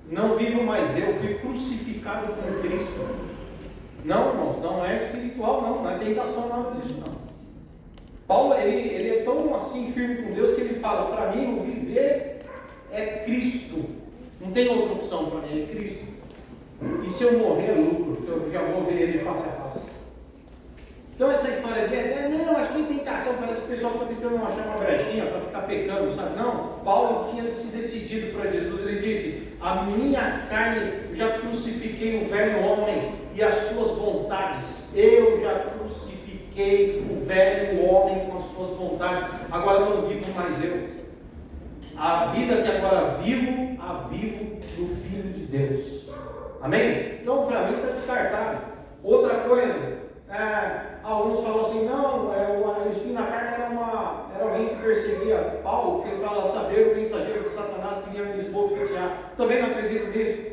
Não vivo mais eu, fui crucificado com Cristo. Não, irmãos, não é espiritual, não é tentação, nada disso, não. Paulo, ele é tão assim firme com Deus que ele fala, para mim o viver é Cristo. Não tem outra opção para mim, é Cristo. E se eu morrer é lucro, porque eu já vou ver ele face a face. Então essa história de, não, acho que tem tentação, parece que o pessoal está tentando achar uma brechinha para ficar pecando, sabe? Não, Paulo tinha se decidido para Jesus, ele disse, a minha carne, eu já crucifiquei o velho homem e as suas vontades, eu já crucifiquei o velho homem com as suas vontades, agora não vivo mais eu. A vida que agora vivo, a vivo no Filho de Deus. Amém? Então para mim está descartado. Outra coisa, alguns falam assim, não, o espinho na carne era alguém que perseguia Paulo, porque ele fala, saber o mensageiro de Satanás que ia me esbofetear. Também não acredito nisso,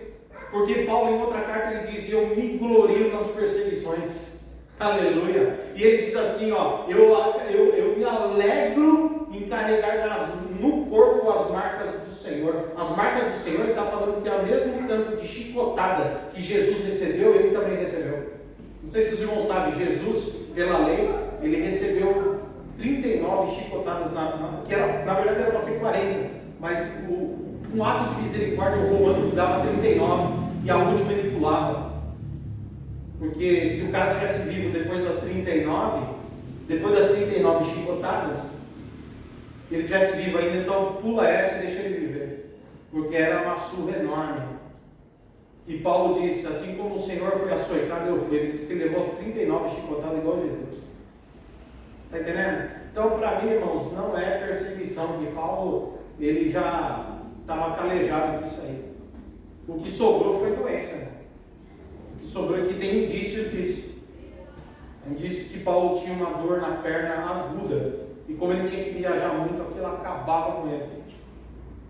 porque Paulo em outra carta ele diz, eu me glorio nas perseguições. Aleluia. E ele diz assim, eu me alegro em carregar no corpo as marcas do Senhor. As marcas do Senhor, ele está falando que é o mesmo tanto de chicotada que Jesus recebeu, ele também recebeu. Não sei se os irmãos sabem, Jesus, pela lei, ele recebeu 39 chicotadas, que na verdade era para ser 40, mas um ato de misericórdia o romano dava 39 e a última ele pulava. Porque se o cara estivesse vivo depois das 39 chicotadas, ele estivesse vivo ainda, então pula essa e deixa ele viver, porque era uma surra enorme. E Paulo disse, assim como o Senhor foi açoitado, eu fui. Ele disse que ele levou as 39 chicotadas igual Jesus. Está entendendo? Então, para mim, irmãos, não é perseguição, porque Paulo, ele já estava calejado com isso aí. O que sobrou foi doença, né? O que sobrou aqui tem indícios disso. Indícios que Paulo tinha uma dor na perna aguda. E como ele tinha que viajar muito, aquilo acabava com ele.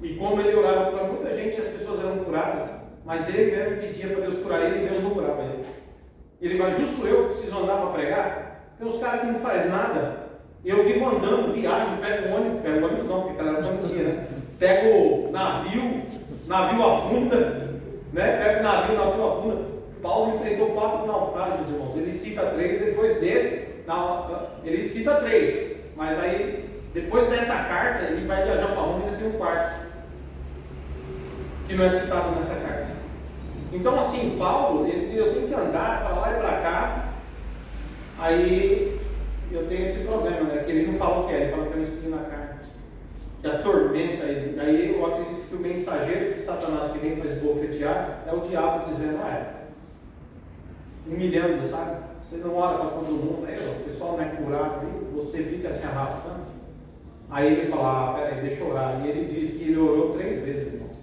E como ele orava para muita gente, as pessoas eram curadas. Mas ele mesmo pedia para Deus curar ele e Deus não curava ele. Ele vai, justo eu preciso andar para pregar? Tem uns caras que não faz nada. Eu vivo andando, viajo, pego ônibus não, porque aquela era pandemia, né? Pego navio afunda, né? Pego navio afunda. Paulo enfrentou 4 naufrágios, irmãos. Ele cita 3, depois desse, ele cita 3. Mas aí, depois dessa carta, ele vai viajar para Roma e ainda tem um quarto, que não é citado nessa carta. Então assim, Paulo, ele diz, eu tenho que andar para lá e para cá, aí eu tenho esse problema, né? Que ele não fala o que é, ele fala que é um espinho na carne, que atormenta ele. Aí eu acredito que o mensageiro de Satanás que vem para esbofetear é o diabo dizendo, humilhando, sabe? Você não ora para todo mundo, aí o pessoal não é curado, você fica se arrastando. Aí ele fala, peraí, deixa eu orar. E ele diz que ele orou 3 vezes, irmãos,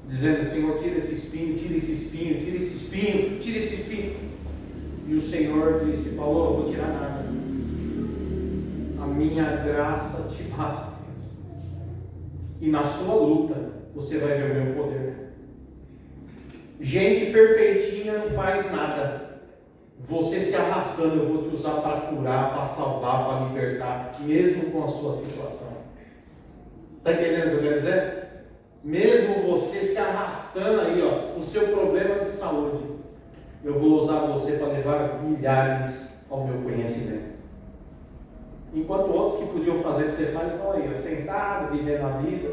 dizendo, Senhor, tira esse espinho, tira esse espinho, tira esse espinho, tira esse espinho. E o Senhor disse, Paulo, eu vou tirar nada. A minha graça te basta. E na sua luta, você vai ver o meu poder. Gente perfeitinha não faz nada. Você se arrastando, eu vou te usar para curar, para salvar, para libertar, mesmo com a sua situação. Está entendendo o que eu quero dizer? Mesmo você se arrastando aí, com o seu problema de saúde, eu vou usar você para levar milhares ao meu conhecimento. Enquanto outros que podiam fazer o que você faz, estão aí, sentado, vivendo a vida.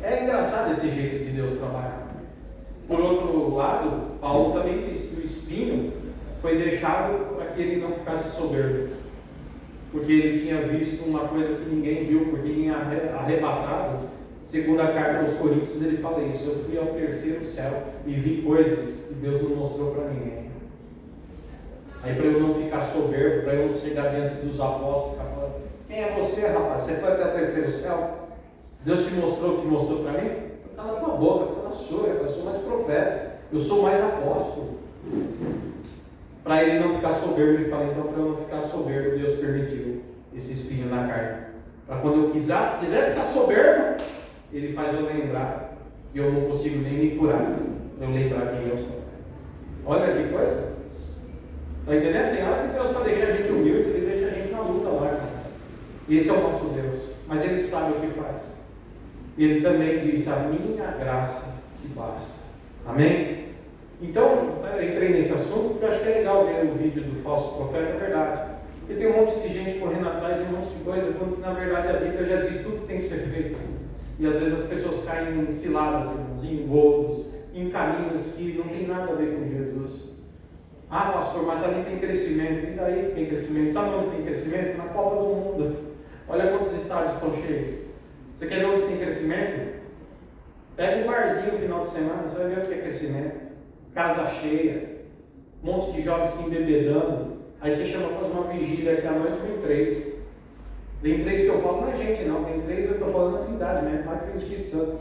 É engraçado esse jeito de Deus trabalhar. Por outro lado, Paulo também disse que o espinho foi deixado para que ele não ficasse soberbo, porque ele tinha visto uma coisa que ninguém viu, porque em arrebatado, segundo a carta aos Coríntios, ele fala isso, eu fui ao 3º céu e vi coisas que Deus não mostrou para ninguém. Aí para eu não ficar soberbo, para eu não chegar diante dos apóstolos e ficar falando, quem é você, rapaz? Você foi até o 3º céu? Deus te mostrou o que mostrou para mim? Cala a tua boca, fica na sua, eu sou mais profeta, eu sou mais apóstolo. Para ele não ficar soberbo, ele fala, então para eu não ficar soberbo, Deus permitiu esse espinho na carne. Para quando eu quiser ficar soberbo, ele faz eu lembrar que eu não consigo nem me curar, eu lembrar quem eu sou. Olha que coisa. Está entendendo? Tem hora que Deus, para deixar a gente humilde, ele deixa a gente na luta lá, irmãos. E esse é o nosso Deus, mas ele sabe o que faz. E ele também diz, a minha graça te basta. Amém? Então, eu entrei nesse assunto porque eu acho que é legal ver o vídeo do falso profeta, é verdade. Porque tem um monte de gente correndo atrás de um monte de coisa, quando na verdade a Bíblia já diz tudo que tem que ser feito. E às vezes as pessoas caem em ciladas, irmãos, em engodos, em caminhos que não tem nada a ver com Jesus. Ah, pastor, mas ali tem crescimento. E daí que tem crescimento? Sabe onde tem crescimento? Na Copa do Mundo. Olha quantos estádios estão cheios. Você quer ver onde tem crescimento? Pega um barzinho no final de semana, você vai ver o que é crescimento. Casa cheia, um monte de jovens se embebedando. Aí você chama para fazer uma vigília que à noite vem 3. Vem 3 que eu falo, não é gente não, vem 3 eu estou falando da Trindade, né? Pai, Filho e Espírito Santo.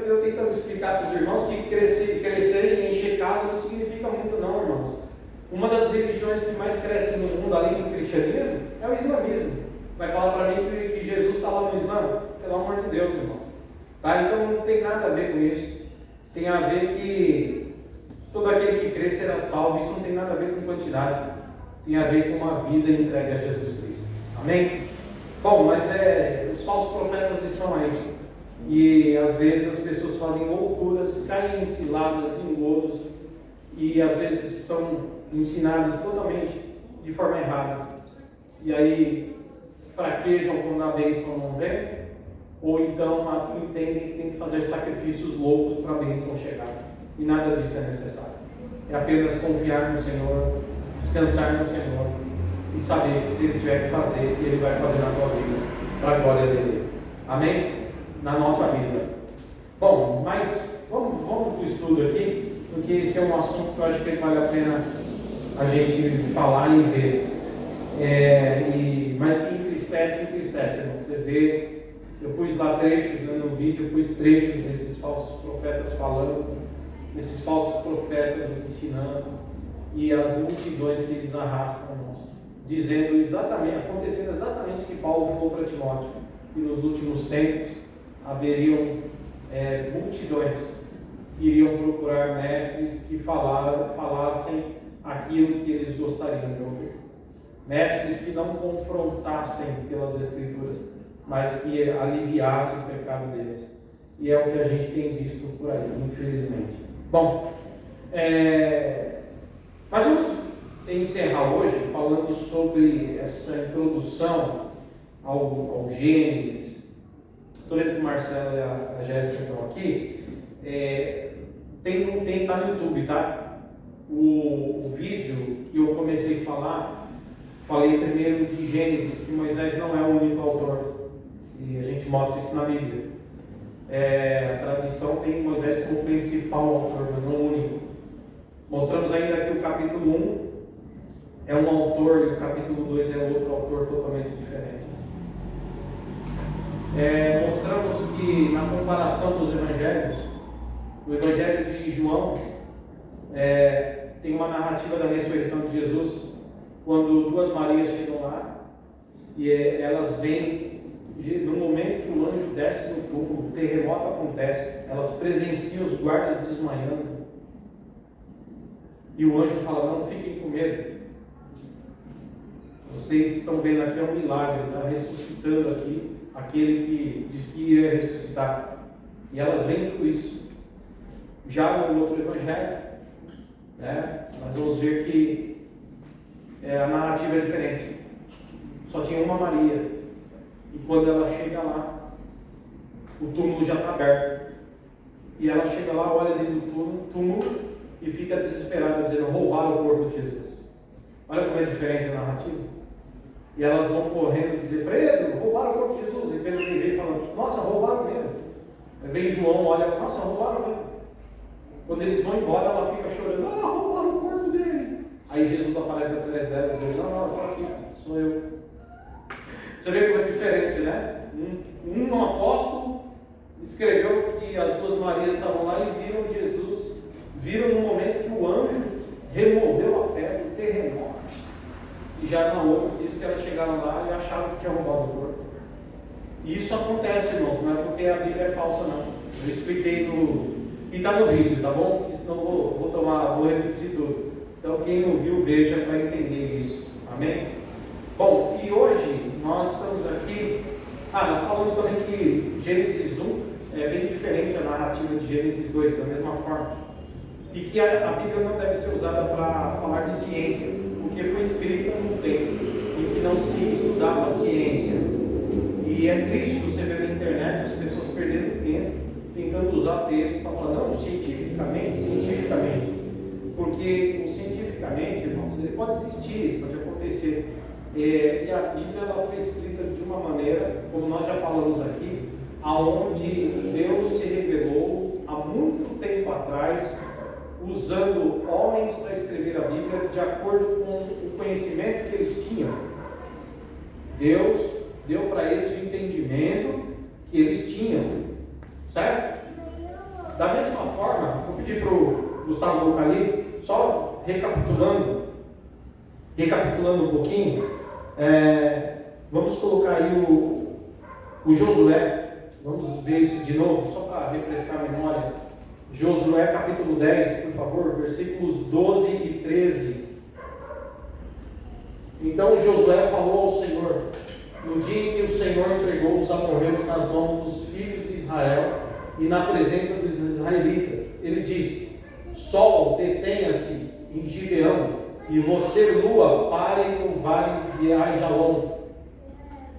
Eu tentando explicar para os irmãos que crescer e encher casa não significa muito não, irmãos. Uma das religiões que mais crescem no mundo, além do cristianismo, é o islamismo. Vai falar para mim que Jesus está lá no Islã? Pelo amor de Deus, irmãos. Tá? Então não tem nada a ver com isso. Tem a ver que todo aquele que crê será salvo. Isso não tem nada a ver com quantidade. Tem a ver com uma vida entregue a Jesus Cristo. Amém? Bom, mas os falsos profetas estão aí. E às vezes as pessoas fazem loucuras, caem em ciladas, em engodos. E às vezes são ensinados totalmente de forma errada. E aí fraquejam quando a bênção não vem. Ou então entendem que tem que fazer sacrifícios loucos para a bênção chegar. E nada disso é necessário. É apenas confiar no Senhor, descansar no Senhor e saber que se Ele tiver que fazer, Ele vai fazer na tua vida, para a glória dEle. Amém? Na nossa vida. Bom, mas vamos para o estudo aqui, porque esse é um assunto que eu acho que vale a pena a gente falar e ver. Mas que entristece. Você vê. Eu pus lá trechos no vídeo, eu pus trechos desses falsos profetas falando, desses falsos profetas ensinando, e as multidões que eles arrastam, dizendo exatamente, acontecendo exatamente o que Paulo falou para Timóteo, que nos últimos tempos haveriam multidões que iriam procurar mestres que falassem aquilo que eles gostariam de ouvir. Mestres que não confrontassem pelas Escrituras, mas que aliviasse o pecado deles. E é o que a gente tem visto por aí, infelizmente. Bom, mas vamos encerrar hoje falando sobre essa introdução ao Gênesis. Estou lendo que o Marcelo e a Jéssica estão aqui. Tá no YouTube, tá? O vídeo que eu comecei a falar, falei primeiro de Gênesis, que Moisés não é o único autor. E a gente mostra isso na Bíblia. A tradição tem Moisés como principal autor, mas não o único. Mostramos ainda que o capítulo 1 é um autor e o capítulo 2 é outro autor totalmente diferente. Mostramos que na comparação dos evangelhos, o evangelho de João tem uma narrativa da ressurreição de Jesus, quando 2 Marias chegam lá e elas veem. No momento que o anjo desce no túmulo, o terremoto acontece, elas presenciam os guardas desmaiando. E o anjo fala, não fiquem com medo. Vocês estão vendo aqui, é um milagre, está ressuscitando aqui aquele que diz que ia ressuscitar. E elas veem tudo isso. Já no outro evangelho, nós vamos ver que a narrativa é diferente. Só tinha uma Maria. E quando ela chega lá, o túmulo já está aberto. E ela chega lá, olha dentro do túmulo e fica desesperada, dizendo, roubaram o corpo de Jesus. Olha como é diferente a narrativa. E elas vão correndo dizer, Pedro, roubaram o corpo de Jesus. E Pedro vem falando, nossa, roubaram mesmo. Aí vem João, olha, nossa, roubaram mesmo. Quando eles vão embora, ela fica chorando, roubaram o corpo dele. Aí Jesus aparece atrás dela e diz, não, estou aqui, sou eu. Você vê como é diferente, né? Um apóstolo escreveu que as 2 Marias estavam lá e viram Jesus, viram no momento que o anjo removeu a pedra, o terremoto. E já na outra diz que elas chegaram lá e acharam que tinha roubado o corpo. E isso acontece, irmãos, não é porque a Bíblia é falsa, não. Eu expliquei e está no vídeo, tá bom? Porque senão vou repetir tudo. Então quem não viu, veja para entender isso. Amém? Bom, e hoje nós estamos aqui. Nós falamos também que Gênesis 1 é bem diferente a narrativa de Gênesis 2, da mesma forma. E que a Bíblia não deve ser usada para falar de ciência, porque foi escrita num tempo em que não se estudava a ciência. E é triste você ver na internet as pessoas perdendo tempo tentando usar texto para falar, não, cientificamente. Porque o cientificamente, irmãos, ele pode existir, pode acontecer. E a Bíblia ela foi escrita de uma maneira, como nós já falamos aqui, aonde Deus se revelou há muito tempo atrás, usando homens para escrever a Bíblia de acordo com o conhecimento que eles tinham. Deus deu para eles o entendimento que eles tinham, certo? Da mesma forma, vou pedir para o Gustavo Lucali, só recapitulando um pouquinho, vamos colocar aí o Josué, vamos ver isso de novo, só para refrescar a memória. Josué capítulo 10, por favor, versículos 12 e 13. Então Josué falou ao Senhor, no dia em que o Senhor entregou os amorreus nas mãos dos filhos de Israel e na presença dos israelitas, ele disse: Sol, detenha-se em Gibeão, e você, lua, pare no vale de Aijalon.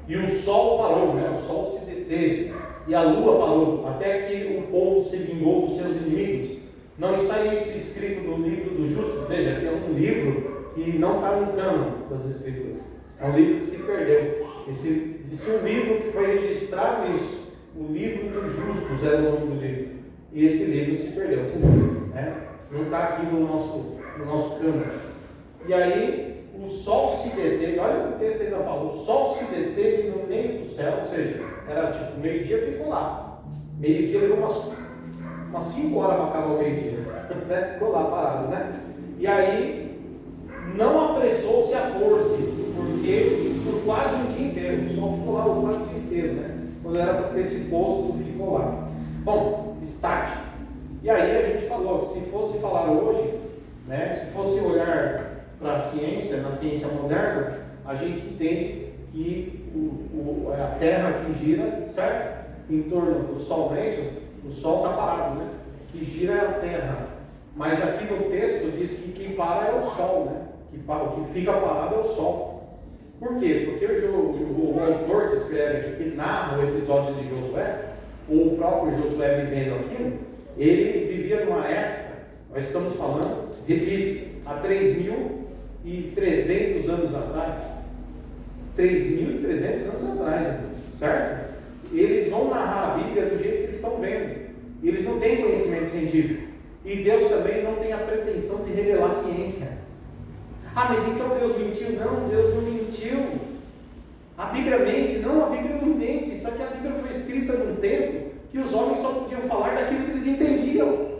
E o sol parou, o sol se deteve, e a lua parou, até que o povo se vingou dos seus inimigos. Não está isso escrito no livro dos justos? Veja, que é um livro que não está no cânon das Escrituras. É um livro que se perdeu. Existe um livro que foi registrado isso. O livro dos justos era o nome do livro. E esse livro se perdeu. Não está aqui no nosso cânon. E aí, o sol se deteve, olha o que o texto ainda fala, o sol se deteve no meio do céu, ou seja, era tipo, meio-dia ficou lá. Meio-dia levou umas 5 horas para acabar o meio-dia, ficou lá parado, né? E aí, não apressou-se a pôr-se, porque por quase um dia inteiro, o sol ficou lá quase o dia inteiro, né? Quando era para ter se posto, ficou lá. Bom, estático. E aí a gente falou que se fosse falar hoje, né, se fosse olhar para a ciência, na ciência moderna, a gente entende que a Terra que gira, certo? Em torno do Sol, não é isso? O Sol está parado, né? Que gira é a Terra. Mas aqui no texto diz que quem para é o Sol, né? O que fica parado é o Sol. Por quê? Porque o autor que escreve aqui, que narra o episódio de Josué, ou o próprio Josué vivendo aquilo, ele vivia numa época, nós estamos falando, repito, há 3.300 anos atrás. 3.300 anos atrás, certo? Eles vão narrar a Bíblia do jeito que eles estão vendo. E eles não têm conhecimento científico. E Deus também não tem a pretensão de revelar ciência. Ah, mas então Deus mentiu? Não, Deus não mentiu. A Bíblia mente? Não, a Bíblia não mente. Só que a Bíblia foi escrita num tempo que os homens só podiam falar daquilo que eles entendiam.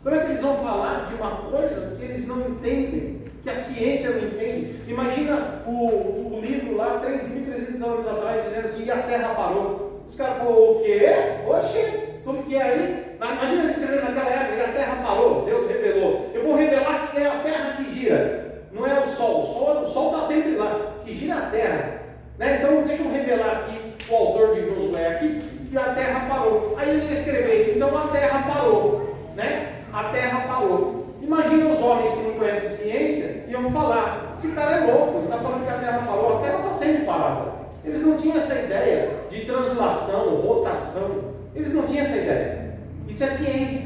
Como é que eles vão falar de uma coisa que eles não entendem, que a ciência não entende? Imagina o livro lá, 3.300 anos atrás, dizendo assim, e a Terra parou. Os caras falaram, o quê? Oxê, como que é aí? Imagina ele escrevendo naquela época, e a Terra parou, Deus revelou. Eu vou revelar que é a Terra que gira, não é o Sol está sempre lá, que gira a Terra. Né? Então deixa eu revelar aqui, o autor de Josué aqui, que a Terra parou. Aí ele ia escrever, então a Terra parou, né? A Terra parou. Imagina os homens que não conhecem ciência iam falar, esse cara é louco, ele está falando que a Terra parou, a Terra está sempre parada. Eles não tinham essa ideia de translação, rotação, eles não tinham essa ideia. Isso é ciência,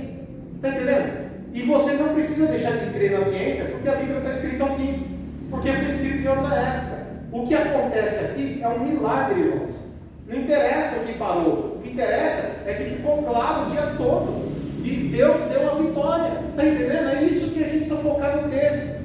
está entendendo? E você não precisa deixar de crer na ciência, porque a Bíblia está escrita assim, porque foi escrito em outra época. O que acontece aqui é um milagre, irmãos. Não interessa o que parou, o que interessa é que ficou claro o dia todo. E Deus deu a vitória, está entendendo? É isso que a gente precisa focar no texto.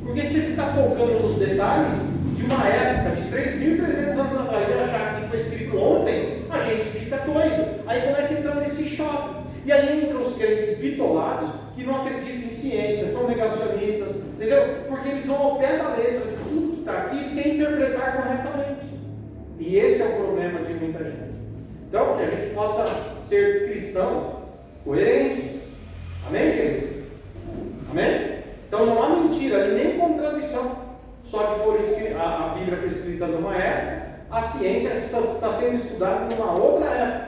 Porque se ficar focando nos detalhes de uma época de 3.300 anos atrás e achar que foi escrito ontem, a gente fica doido. Aí começa a entrar nesse choque. E aí entram os crentes bitolados que não acreditam em ciência, são negacionistas, entendeu? Porque eles vão ao pé da letra de tudo que está aqui sem interpretar corretamente. E esse é o problema de muita gente. Então, que a gente possa ser cristãos coerentes. Amém, queridos? Amém? Então não há mentira e nem contradição. Só que a Bíblia foi escrita numa época, a ciência está sendo estudada numa outra época.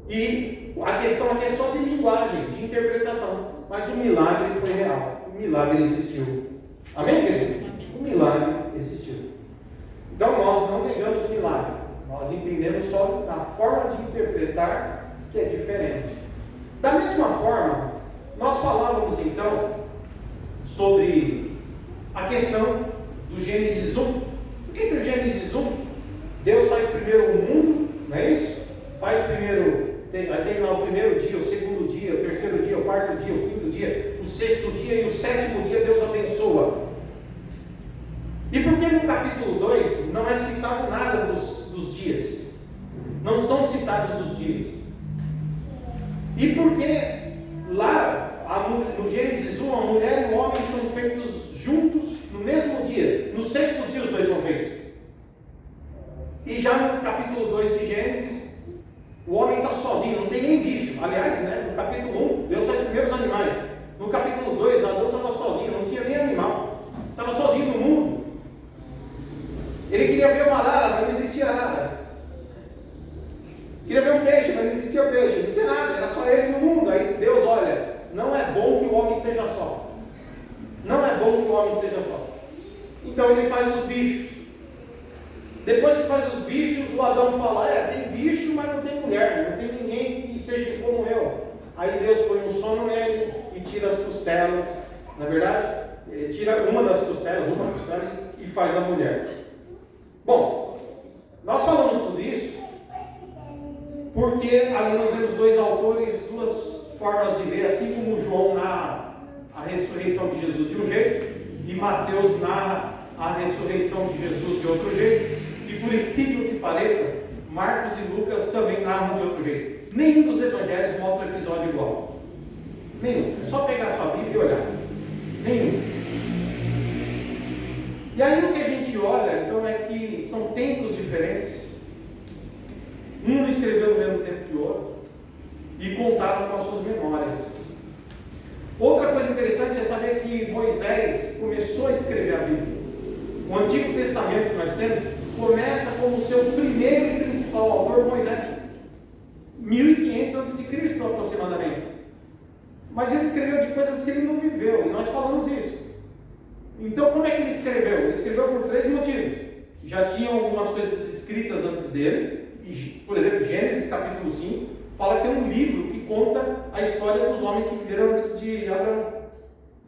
E a questão aqui é só de linguagem, de interpretação. Mas o milagre foi real. O milagre existiu. Amém, queridos? O milagre existiu. Então nós não negamos o milagre. Nós entendemos só a forma de interpretar que é diferente. Da mesma forma, nós falávamos então sobre a questão do Gênesis 1. Por que o Gênesis 1? Deus faz primeiro o mundo, não é isso? Faz primeiro, tem lá o primeiro dia, o segundo dia, o terceiro dia, o quarto dia, o quinto dia, o sexto dia e o sétimo dia Deus abençoa. E por que no capítulo 2 não é citado nada dos dias? Não são citados os dias. E por que lá, no Gênesis 1, a mulher e o homem são feitos juntos no mesmo dia? No sexto dia os dois são feitos. E já no capítulo 2 de Gênesis, o homem está sozinho, não tem nem bicho. Aliás, no capítulo 1, Deus faz primeiro os animais. No capítulo 2, Adão estava sozinho, não tinha nem animal. Estava sozinho no mundo. Ele queria ver uma arara, mas não existia arara. Queria ver um peixe, mas não existia peixe. Não tinha nada, era só ele no mundo. Aí Deus, olha, não é bom que o homem esteja só. Não é bom que o homem esteja só. Então ele faz os bichos. Depois que faz os bichos, o Adão fala, tem bicho, mas não tem mulher, não tem ninguém que seja como eu. Aí Deus põe um sono nele e tira as costelas, na verdade, tira uma das costelas, uma costela e faz a mulher. Bom, nós falamos tudo isso porque ali nós vemos dois autores, duas formas de ver, assim como João narra a ressurreição de Jesus de um jeito e Mateus narra a ressurreição de Jesus de outro jeito. E por incrível que pareça, Marcos e Lucas também narram de outro jeito. Nenhum dos evangelhos mostra o episódio igual. Nenhum. É só pegar sua Bíblia e olhar. Nenhum. E aí o que a gente olha, então, é que são tempos diferentes. Um não escreveu no mesmo tempo que o outro. E contaram com as suas memórias. Outra coisa interessante é saber que Moisés começou a escrever a Bíblia. O Antigo Testamento que nós temos começa como seu primeiro e principal autor, Moisés, 1500 a.C. aproximadamente. Mas ele escreveu de coisas que ele não viveu, e nós falamos isso. Então como é que ele escreveu? Ele escreveu por 3 motivos. Já tinham algumas coisas escritas antes dele, e, por exemplo, Gênesis capítulo 5 fala que é um livro que conta a história dos homens que viveram antes de Abraão.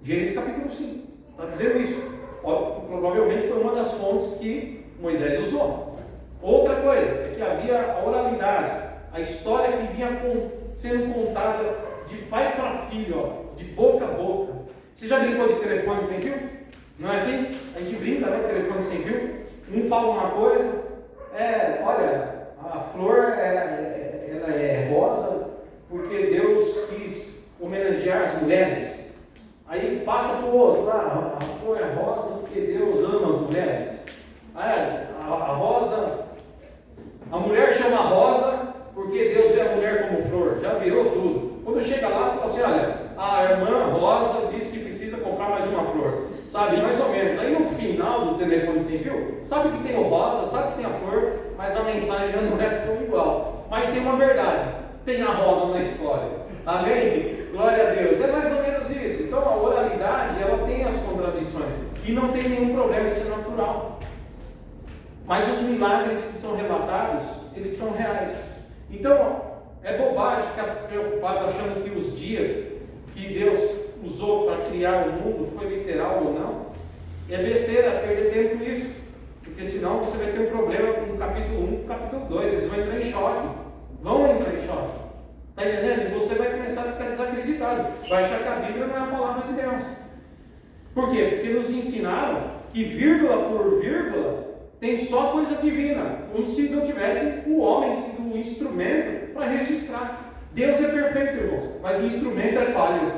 Gênesis capítulo 5 está dizendo isso. Provavelmente foi uma das fontes que Moisés usou. Outra coisa é que havia a oralidade, a história que vinha sendo contada de pai para filho, de boca a boca. Você já brincou de telefone sem fio? Não é assim? A gente brinca, né? Telefone sem fio. Um fala uma coisa, olha, a flor ela é rosa porque Deus quis homenagear as mulheres. Aí passa para o outro, a flor é rosa porque Deus ama as mulheres. A rosa, a mulher chama rosa porque Deus vê a mulher como flor. Já virou tudo. Quando chega lá, fala assim, olha, a irmã Rosa diz que precisa comprar mais uma flor. Sabe, mais ou menos. Aí no final do telefone sem fio, sabe que tem o rosa, sabe que tem a flor, mas a mensagem já não é tão igual. Mas tem uma verdade, tem a rosa na história. Amém? Glória a Deus. É mais ou menos isso. Então a oralidade, ela tem as contradições. E não tem nenhum problema, isso é natural. Mas os milagres que são relatados, eles são reais. Então, é bobagem ficar preocupado achando que os dias que Deus usou para criar o mundo foi literal ou não. É besteira perder tempo nisso. Porque senão você vai ter um problema com o capítulo 1 e o capítulo 2. Eles vão entrar em choque. Vão entrar em choque. Está entendendo? E você vai começar a ficar desacreditado. Vai achar que a Bíblia não é a palavra de Deus. Por quê? Porque nos ensinaram que vírgula por vírgula tem só coisa divina, como se não tivesse o homem sido um instrumento para registrar. Deus é perfeito, irmãos, mas o instrumento é falho.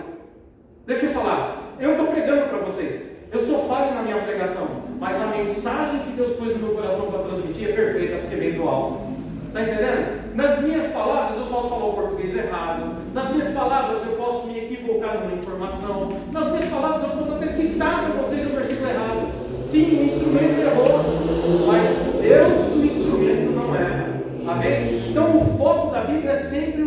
Deixa eu falar, eu estou pregando para vocês, eu sou falho na minha pregação, mas a mensagem que Deus pôs no meu coração para transmitir é perfeita, porque vem do alto. Está entendendo? Nas minhas palavras eu posso falar o português errado, nas minhas palavras eu posso me equivocar numa informação, nas minhas palavras eu posso até citar para vocês o versículo errado. Sim, o instrumento errou, mas o Deus do instrumento não erra. Amém? Então o foco da Bíblia é sempre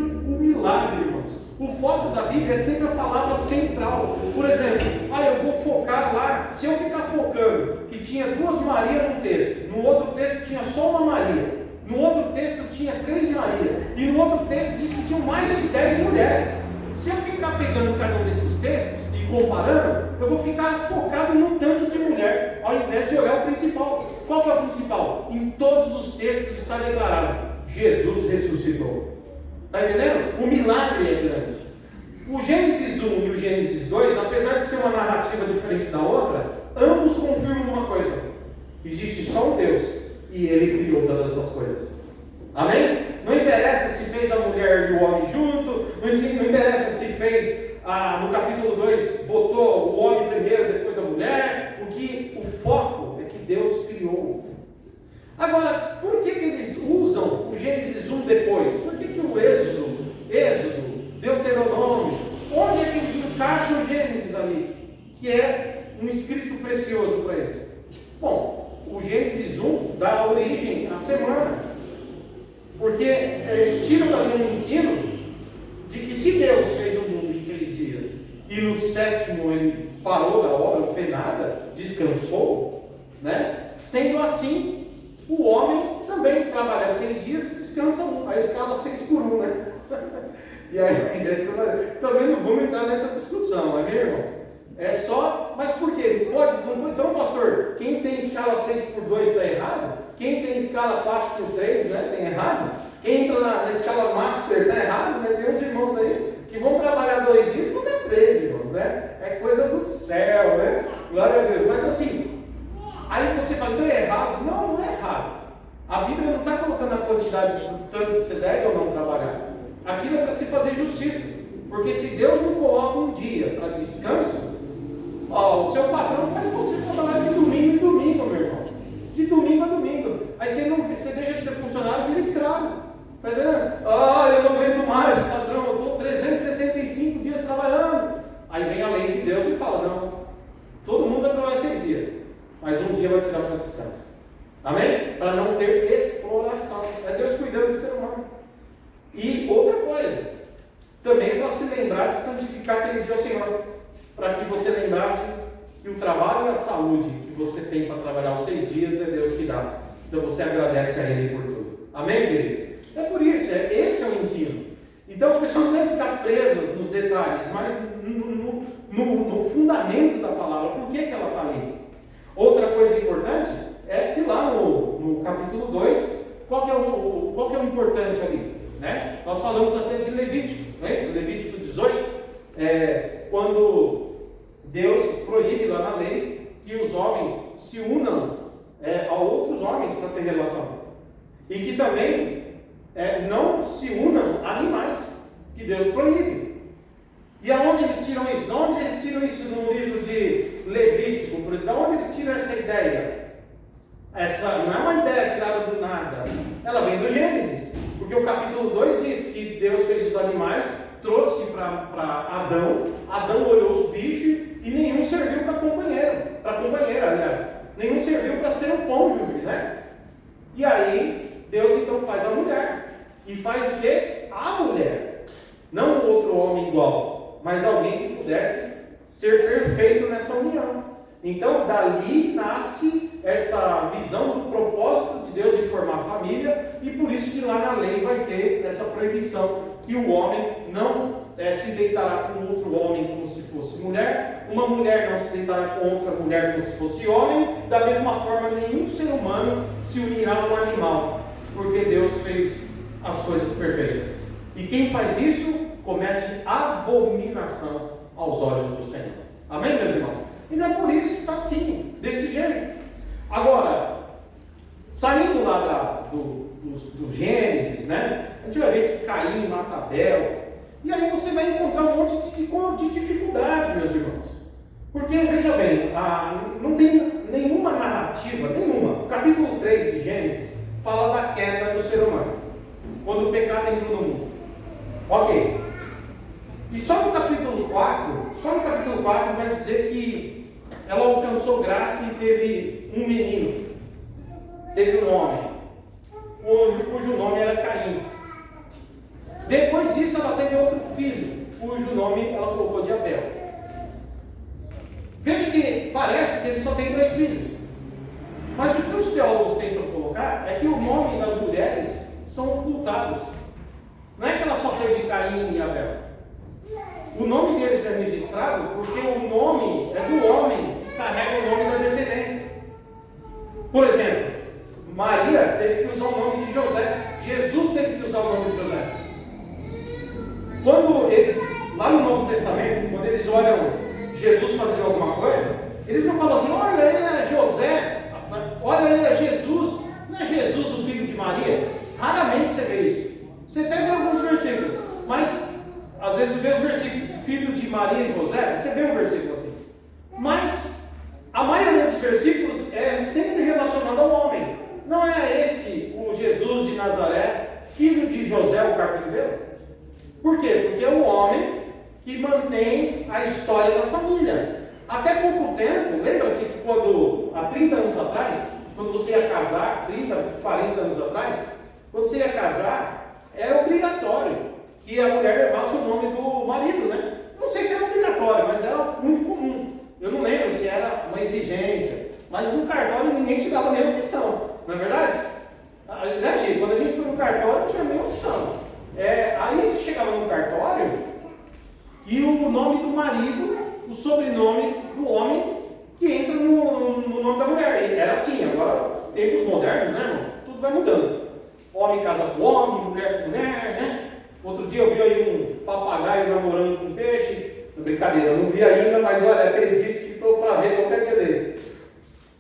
milagre, irmãos. O foco da Bíblia é sempre a palavra central. Por exemplo, eu vou focar lá. Se eu ficar focando que tinha 2 Marias num texto, no outro texto tinha só uma Maria, no outro texto tinha 3 Marias, e no outro texto diz que tinham mais de 10 mulheres. Se eu ficar pegando cada um desses textos e comparando, eu vou ficar focado no tanto de mulher, ao invés de olhar o principal. Qual que é o principal? Em todos os textos está declarado: Jesus ressuscitou. Está entendendo? O milagre é grande. O Gênesis 1 e o Gênesis 2, apesar de ser uma narrativa diferente da outra, ambos confirmam uma coisa: existe só um Deus e Ele criou todas as coisas. Amém? Não interessa se fez a mulher e o homem junto, não interessa se fez, no capítulo 2, botou o homem primeiro, depois a mulher. O foco é que Deus criou. Agora, por que eles usam o Gênesis 1 depois? Por que o Êxodo, Deuteronômio, onde é que eles encaixam o Gênesis ali? Que é um escrito precioso para eles. Bom, o Gênesis 1 dá origem à semana, porque eles tiram dali um ensino de que se Deus fez o mundo em 6 dias e no 7º ele parou da obra, não fez nada, descansou, né? Sendo assim, o homem também trabalha 6 dias e descansa 1. A escala 6 por 1, né? E aí, gente, também não vamos entrar nessa discussão, não é mesmo, irmãos? É só, mas por quê? Então, pastor, quem tem escala 6 por 2 está errado? Quem tem escala 4 por 3, né, tem errado? Quem entra na escala master está errado, né? Tem uns irmãos aí que vão trabalhar 2 dias e ficam 3, irmãos, né? É coisa do céu, né? Glória a Deus. Mas assim, aí você fala, então é errado? Não, não é errado. A Bíblia não está colocando a quantidade do tanto que você deve ou não trabalhar. Aquilo é para se fazer justiça. Porque se Deus não coloca um dia para descanso, o seu patrão faz você trabalhar de domingo em domingo, meu irmão. De domingo a domingo. Aí você deixa de ser funcionário e vira escravo. Está entendendo? Eu não aguento mais, patrão, eu estou 365 dias trabalhando. Aí vem a lei de Deus e fala, não, todo mundo vai trabalhar 6 dias, mas um dia vai tirar para descanso. Amém? Para não ter exploração. É Deus cuidando do ser humano. E outra coisa, também para se lembrar de santificar aquele dia ao Senhor, para que você lembrasse que o trabalho e a saúde que você tem para trabalhar os 6 dias é Deus que dá. Então você agradece a Ele por tudo. Amém, queridos? É por isso, esse é o ensino. Então as pessoas não devem ficar presas nos detalhes, mas no fundamento da palavra. Por que ela está ali? Outra coisa importante é que lá no capítulo 2, qual que é o importante ali? Né? Nós falamos até de Levítico, não é isso? Levítico 18, quando Deus proíbe lá na lei que os homens se unam a outros homens para ter relação. E que também não se unam a animais, que Deus proíbe. E aonde eles tiram isso? De onde eles tiram isso no livro de Levítico? De onde eles tiram essa ideia? Essa não é uma ideia tirada do nada. Ela vem do Gênesis. Porque o capítulo 2 diz que Deus fez os animais, trouxe para Adão. Adão olhou os bichos e nenhum serviu para companheira, aliás. Nenhum serviu para ser um cônjuge, né? E aí, Deus então faz a mulher. E faz o quê? A mulher. Não o outro homem igual, mas alguém que pudesse ser perfeito nessa união. Então, dali nasce essa visão do propósito de Deus de formar a família, e por isso que lá na lei vai ter essa proibição, que o homem não se deitará com outro homem como se fosse mulher, uma mulher não se deitará com outra mulher como se fosse homem, da mesma forma nenhum ser humano se unirá a um animal, porque Deus fez as coisas perfeitas. E quem faz isso, comete abominação aos olhos do Senhor. Amém, meus irmãos? E não é por isso que está assim, desse jeito. Agora, saindo lá do Gênesis, né? A gente vai ver que Caim mata Abel. E aí você vai encontrar um monte de dificuldade, meus irmãos. Porque, veja bem, não tem nenhuma narrativa, nenhuma. O capítulo 3 de Gênesis fala da queda do ser humano, quando o pecado entrou no mundo. Ok. E só no capítulo 4 vai dizer que ela alcançou graça e teve um menino, teve um homem, cujo nome era Caim. Depois disso, ela teve outro filho, cujo nome ela colocou de Abel. Veja que parece que ele só tem 2 filhos. Mas o que os teólogos tentam colocar é que o nome das mulheres são ocultados. Não é que ela só teve Caim e Abel. O nome deles é registrado porque o nome é do homem que carrega o nome da descendência. Por exemplo, Maria teve que usar o nome de José. Jesus teve que usar o nome de José. Quando eles, lá no Novo Testamento, quando eles olham Jesus fazendo alguma coisa, eles não falam assim: olha, ele é José, olha, ele é Jesus. Não é Jesus o filho de Maria? Raramente você vê isso. Você até vê alguns versículos, mas às vezes vê os versículos filho de Maria e José, você vê um versículo assim. Mas a maioria dos versículos é sempre relacionado ao homem. Não é esse o Jesus de Nazaré, filho de José o carpinteiro? Por quê? Porque é o homem que mantém a história da família. Até pouco tempo, lembra-se que há 30 anos atrás, quando você ia casar, 30, 40 anos atrás, quando você ia casar, era obrigatório que a mulher levasse o nome do marido, né? Não sei se era obrigatório, mas era muito comum. Eu não lembro se era uma exigência, mas no cartório ninguém te dava nenhuma opção, não é verdade? Né, Chico? Quando a gente foi no cartório, não tinha nenhuma opção. Aí você chegava no cartório e o nome do marido, o sobrenome do homem que entra no nome da mulher. E era assim. Agora, tempos modernos, né, irmão? Tudo vai mudando. Homem casa com homem, mulher com mulher, né? Outro dia eu vi aí um papagaio namorando com peixe. Brincadeira, eu não vi ainda, mas olha, acredite que estou para ver qualquer dia desse.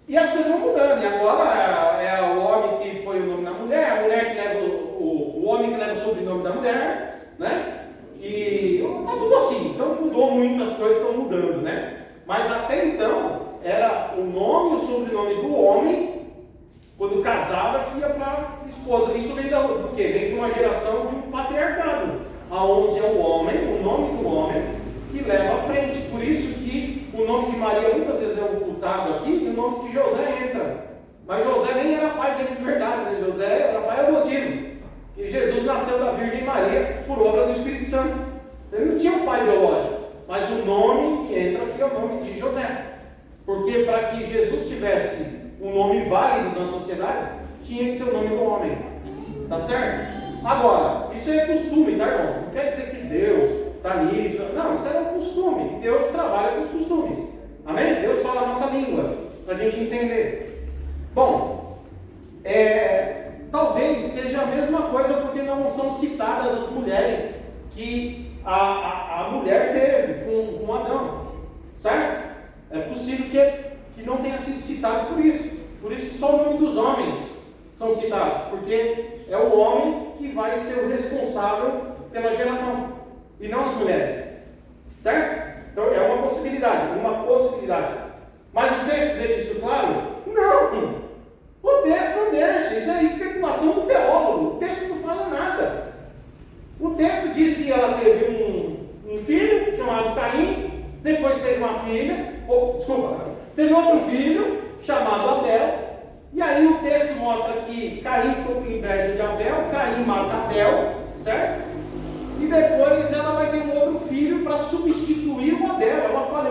E as coisas vão mudando. E agora é o homem que põe o nome da mulher, a mulher que leva o homem que leva o sobrenome da mulher, né? E está tudo assim. Então mudou, muitas coisas estão mudando, né? Mas até então era o nome e o sobrenome do homem, quando casava, que ia para a esposa. Isso vem do quê? Vem de uma geração de um patriarcado, aonde é o homem, o nome do homem, que leva à frente. Por isso que o nome de Maria muitas vezes é ocultado aqui e o nome de José entra. Mas José nem era pai dele de verdade, né? José era pai adotivo. E Jesus nasceu da Virgem Maria por obra do Espírito Santo. Ele não tinha um pai biológico, mas o nome que entra aqui é o nome de José. Porque para que Jesus tivesse um nome válido na sociedade, tinha que ser o nome do homem. Tá certo? Agora, isso é costume, tá, irmão? Não quer dizer que Deus está nisso. Não, isso é um costume. Deus trabalha com os costumes. Amém? Deus fala a nossa língua, para a gente entender. Bom, talvez seja a mesma coisa porque não são citadas as mulheres que a mulher teve com Adão. Certo? É possível que não tenha sido citado por isso. Por isso que só o nome dos homens são citados. Porque é o homem que vai ser o responsável pela geração, e não as mulheres. Certo? Então é uma possibilidade. Mas o texto deixa isso claro? Não! O texto não deixa. Isso é especulação do teólogo. O texto não fala nada. O texto diz que ela teve um filho chamado Caim, depois teve uma filha, teve outro filho chamado Abel, e aí o texto mostra que Caim ficou com inveja de Abel, Caim mata Abel, certo? E depois ela vai ter um outro filho para substituir o Abel. Ela fala,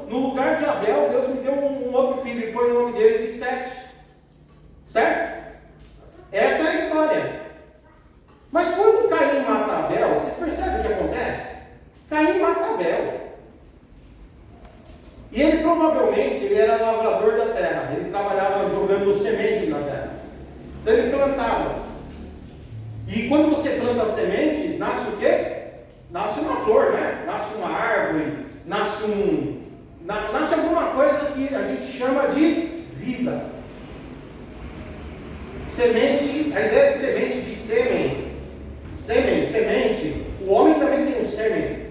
no lugar de Abel, Deus me deu um outro filho, e põe o nome dele de Sete. Certo? Essa é a história. Mas quando Caim mata Abel, vocês percebem o que acontece? Caim mata Abel. E ele provavelmente era lavrador da terra. Ele trabalhava jogando semente na terra. Então ele plantava. E quando você planta a semente, nasce o quê? Nasce uma flor, né? Nasce uma árvore, nasce alguma coisa que a gente chama de vida. Semente, a ideia de semente, de sêmen. Semente. O homem também tem um sêmen.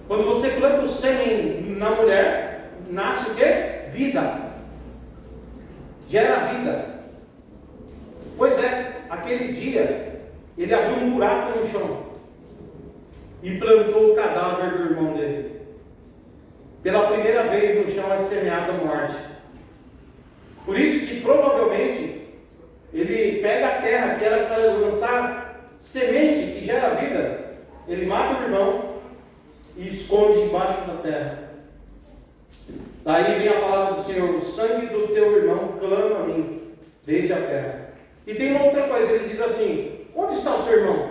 Quando você planta o sêmen na mulher, nasce o quê? Vida. Gera vida. Pois é, aquele dia, ele abriu um buraco no chão e plantou o cadáver do irmão dele. Pela primeira vez no chão é semeada a morte. Por isso que provavelmente ele pega a terra que era para lançar semente que gera vida, ele mata o irmão e esconde embaixo da terra. Daí vem a palavra do Senhor: o sangue do teu irmão clama a mim desde a terra. E tem uma outra coisa, ele diz assim: onde está o seu irmão?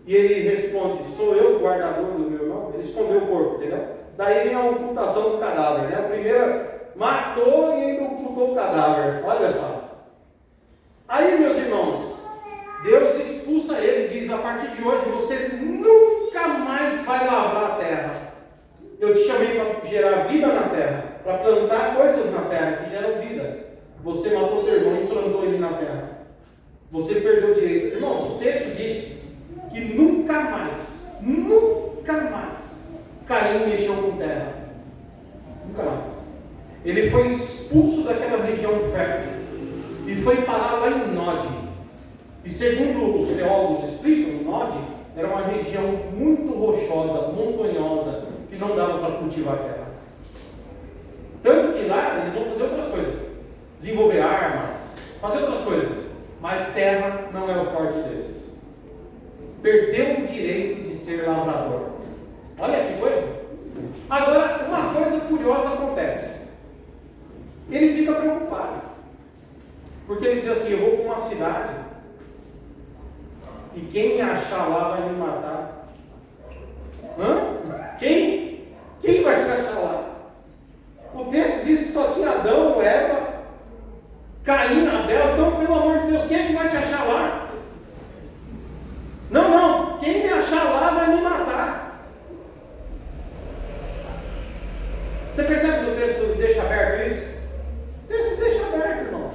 E ele responde: sou eu o guardador do meu irmão? Ele escondeu o corpo, entendeu? Daí vem a ocultação do cadáver, né? A primeira matou e ainda ocultou o cadáver. Olha só. Aí, meus irmãos, Deus expulsa ele e diz: a partir de hoje você nunca mais vai lavrar a terra. Eu te chamei para gerar vida na terra, para plantar coisas na terra que geram vida. Você matou teu irmão e plantou ele na terra. Você perdeu o direito. Irmãos, o texto diz que nunca mais Caim mexeu com terra. Nunca mais. Ele foi expulso daquela região fértil e foi parar lá em Nod. E segundo os teólogos explicam, Nod era uma região muito rochosa, montanhosa, que não dava para cultivar a terra. Tanto que lá eles vão fazer outras coisas, desenvolver armas, fazer outras coisas, mas terra não é o forte deles. Perdeu o direito de ser lavrador. Olha que coisa. Agora, uma coisa curiosa acontece. Ele fica preocupado, porque ele diz assim: eu vou para uma cidade e quem me achar lá vai me matar. Quem vai te achar lá? O texto diz que só tinha Adão, Eva, Caim, Abel. Então, pelo amor de Deus, quem é que vai te achar lá? Não, quem me achar lá vai me matar. Você percebe que o texto deixa aberto isso? O texto deixa aberto, irmão.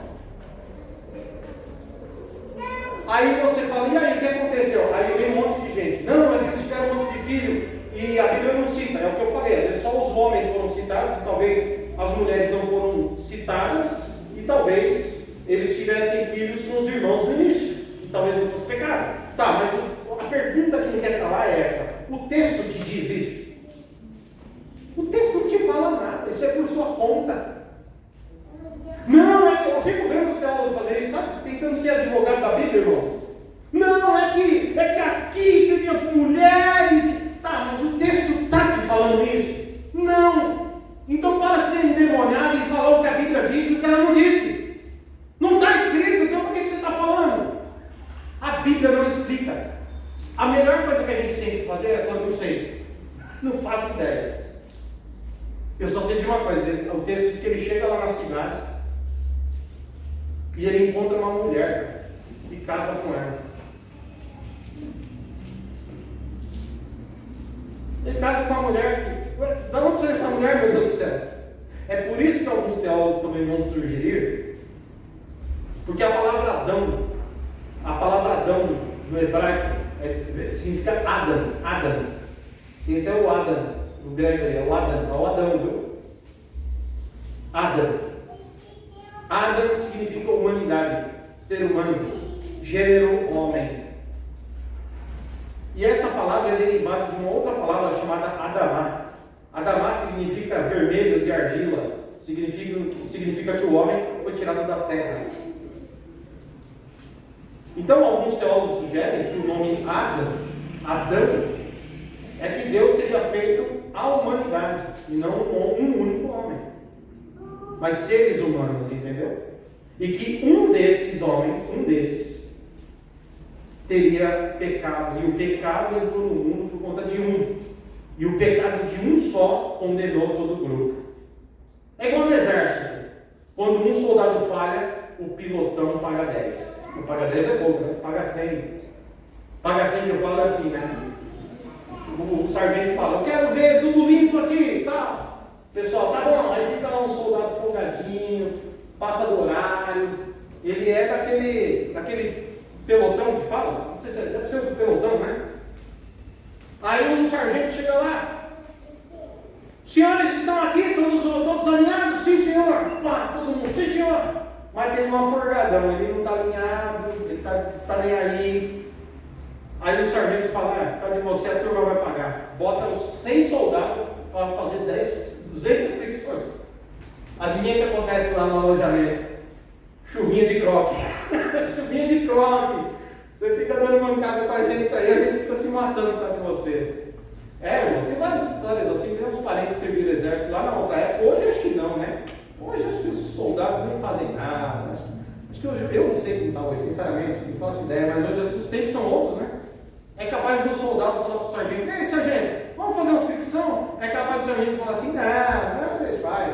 Aí você fala: e aí, o que aconteceu? Aí vem um monte de gente: não, eles tiveram um monte de filho, e a Bíblia não cita. É o que eu falei, às vezes só os homens foram citados, e talvez as mulheres não foram citadas, e talvez eles tivessem filhos com os irmãos no início, e talvez não fosse pecado. Tá, mas a pergunta que não quer calar é essa: o texto te diz isso? O texto não te fala nada, isso é por sua conta. Não, é que eu fico vendo os teólogos fazer isso, sabe? Tentando ser advogado da Bíblia, irmãos. Não, é que aqui teve as mulheres. Tá, mas o texto está te falando isso? Não. Então para ser endemoniado e falar o que a Bíblia diz, o que ela não disse. Não está escrito, então por que você está falando? A Bíblia não explica. A melhor coisa que a gente tem que fazer é quando não sei. Não faço ideia. Eu só sei de uma coisa: o texto diz que ele chega lá na cidade e ele encontra uma mulher e casa com ela. Ele casa com uma mulher que... Da onde saiu essa mulher, meu Deus do céu? É por isso que alguns teólogos também vão sugerir, porque a palavra Adão no hebraico significa Adam. Tem até o Adam. O grego é o Adão, viu? Adam significa humanidade, ser humano, gênero homem. E essa palavra é derivada de uma outra palavra chamada Adamá. Adamá significa vermelho de argila, significa que o homem foi tirado da terra. Então alguns teólogos sugerem que o nome Adão, é que Deus teria feito a humanidade, e não um único homem, mas seres humanos, entendeu? E que um desses homens, teria pecado, e o pecado entrou no mundo por conta de um, e o pecado de um só condenou todo o grupo. É igual no exército: quando um soldado falha, o pilotão paga 10. Não paga 10 é pouco, né? Paga 100. Paga 100 que eu falo assim, né? O sargento fala: eu quero ver tudo limpo aqui, tá? Pessoal, tá bom. Aí fica lá um soldado folgadinho, passa do horário. Ele é daquele pelotão que fala, não sei se deve ser o pelotão, né? Aí um sargento chega lá: os senhores estão aqui, todos alinhados? Sim, senhor. Pá, todo mundo: sim, senhor. Mas tem um aforgadão, ele não está alinhado, ele está nem aí. Aí o sargento fala: tá de você, a turma vai pagar. Bota os 100 soldados para fazer 200 flexões. Adivinha o que acontece lá no alojamento? Chuvinha de croque. Chuvinha de croque. Você fica dando mancada com a gente aí, a gente fica se matando por causa de você. Irmãos, tem várias histórias assim, tem uns parentes que serviram exército lá na outra época. Hoje acho que não, né? Hoje acho que os soldados nem fazem nada. Acho que hoje, eu não sei como está hoje, sinceramente, não faço ideia, mas hoje os tempos são outros, né? É capaz de um soldado falar para o sargento: ei, sargento, vamos fazer uma fricção? É capaz do sargento falar assim: não é vocês fazem,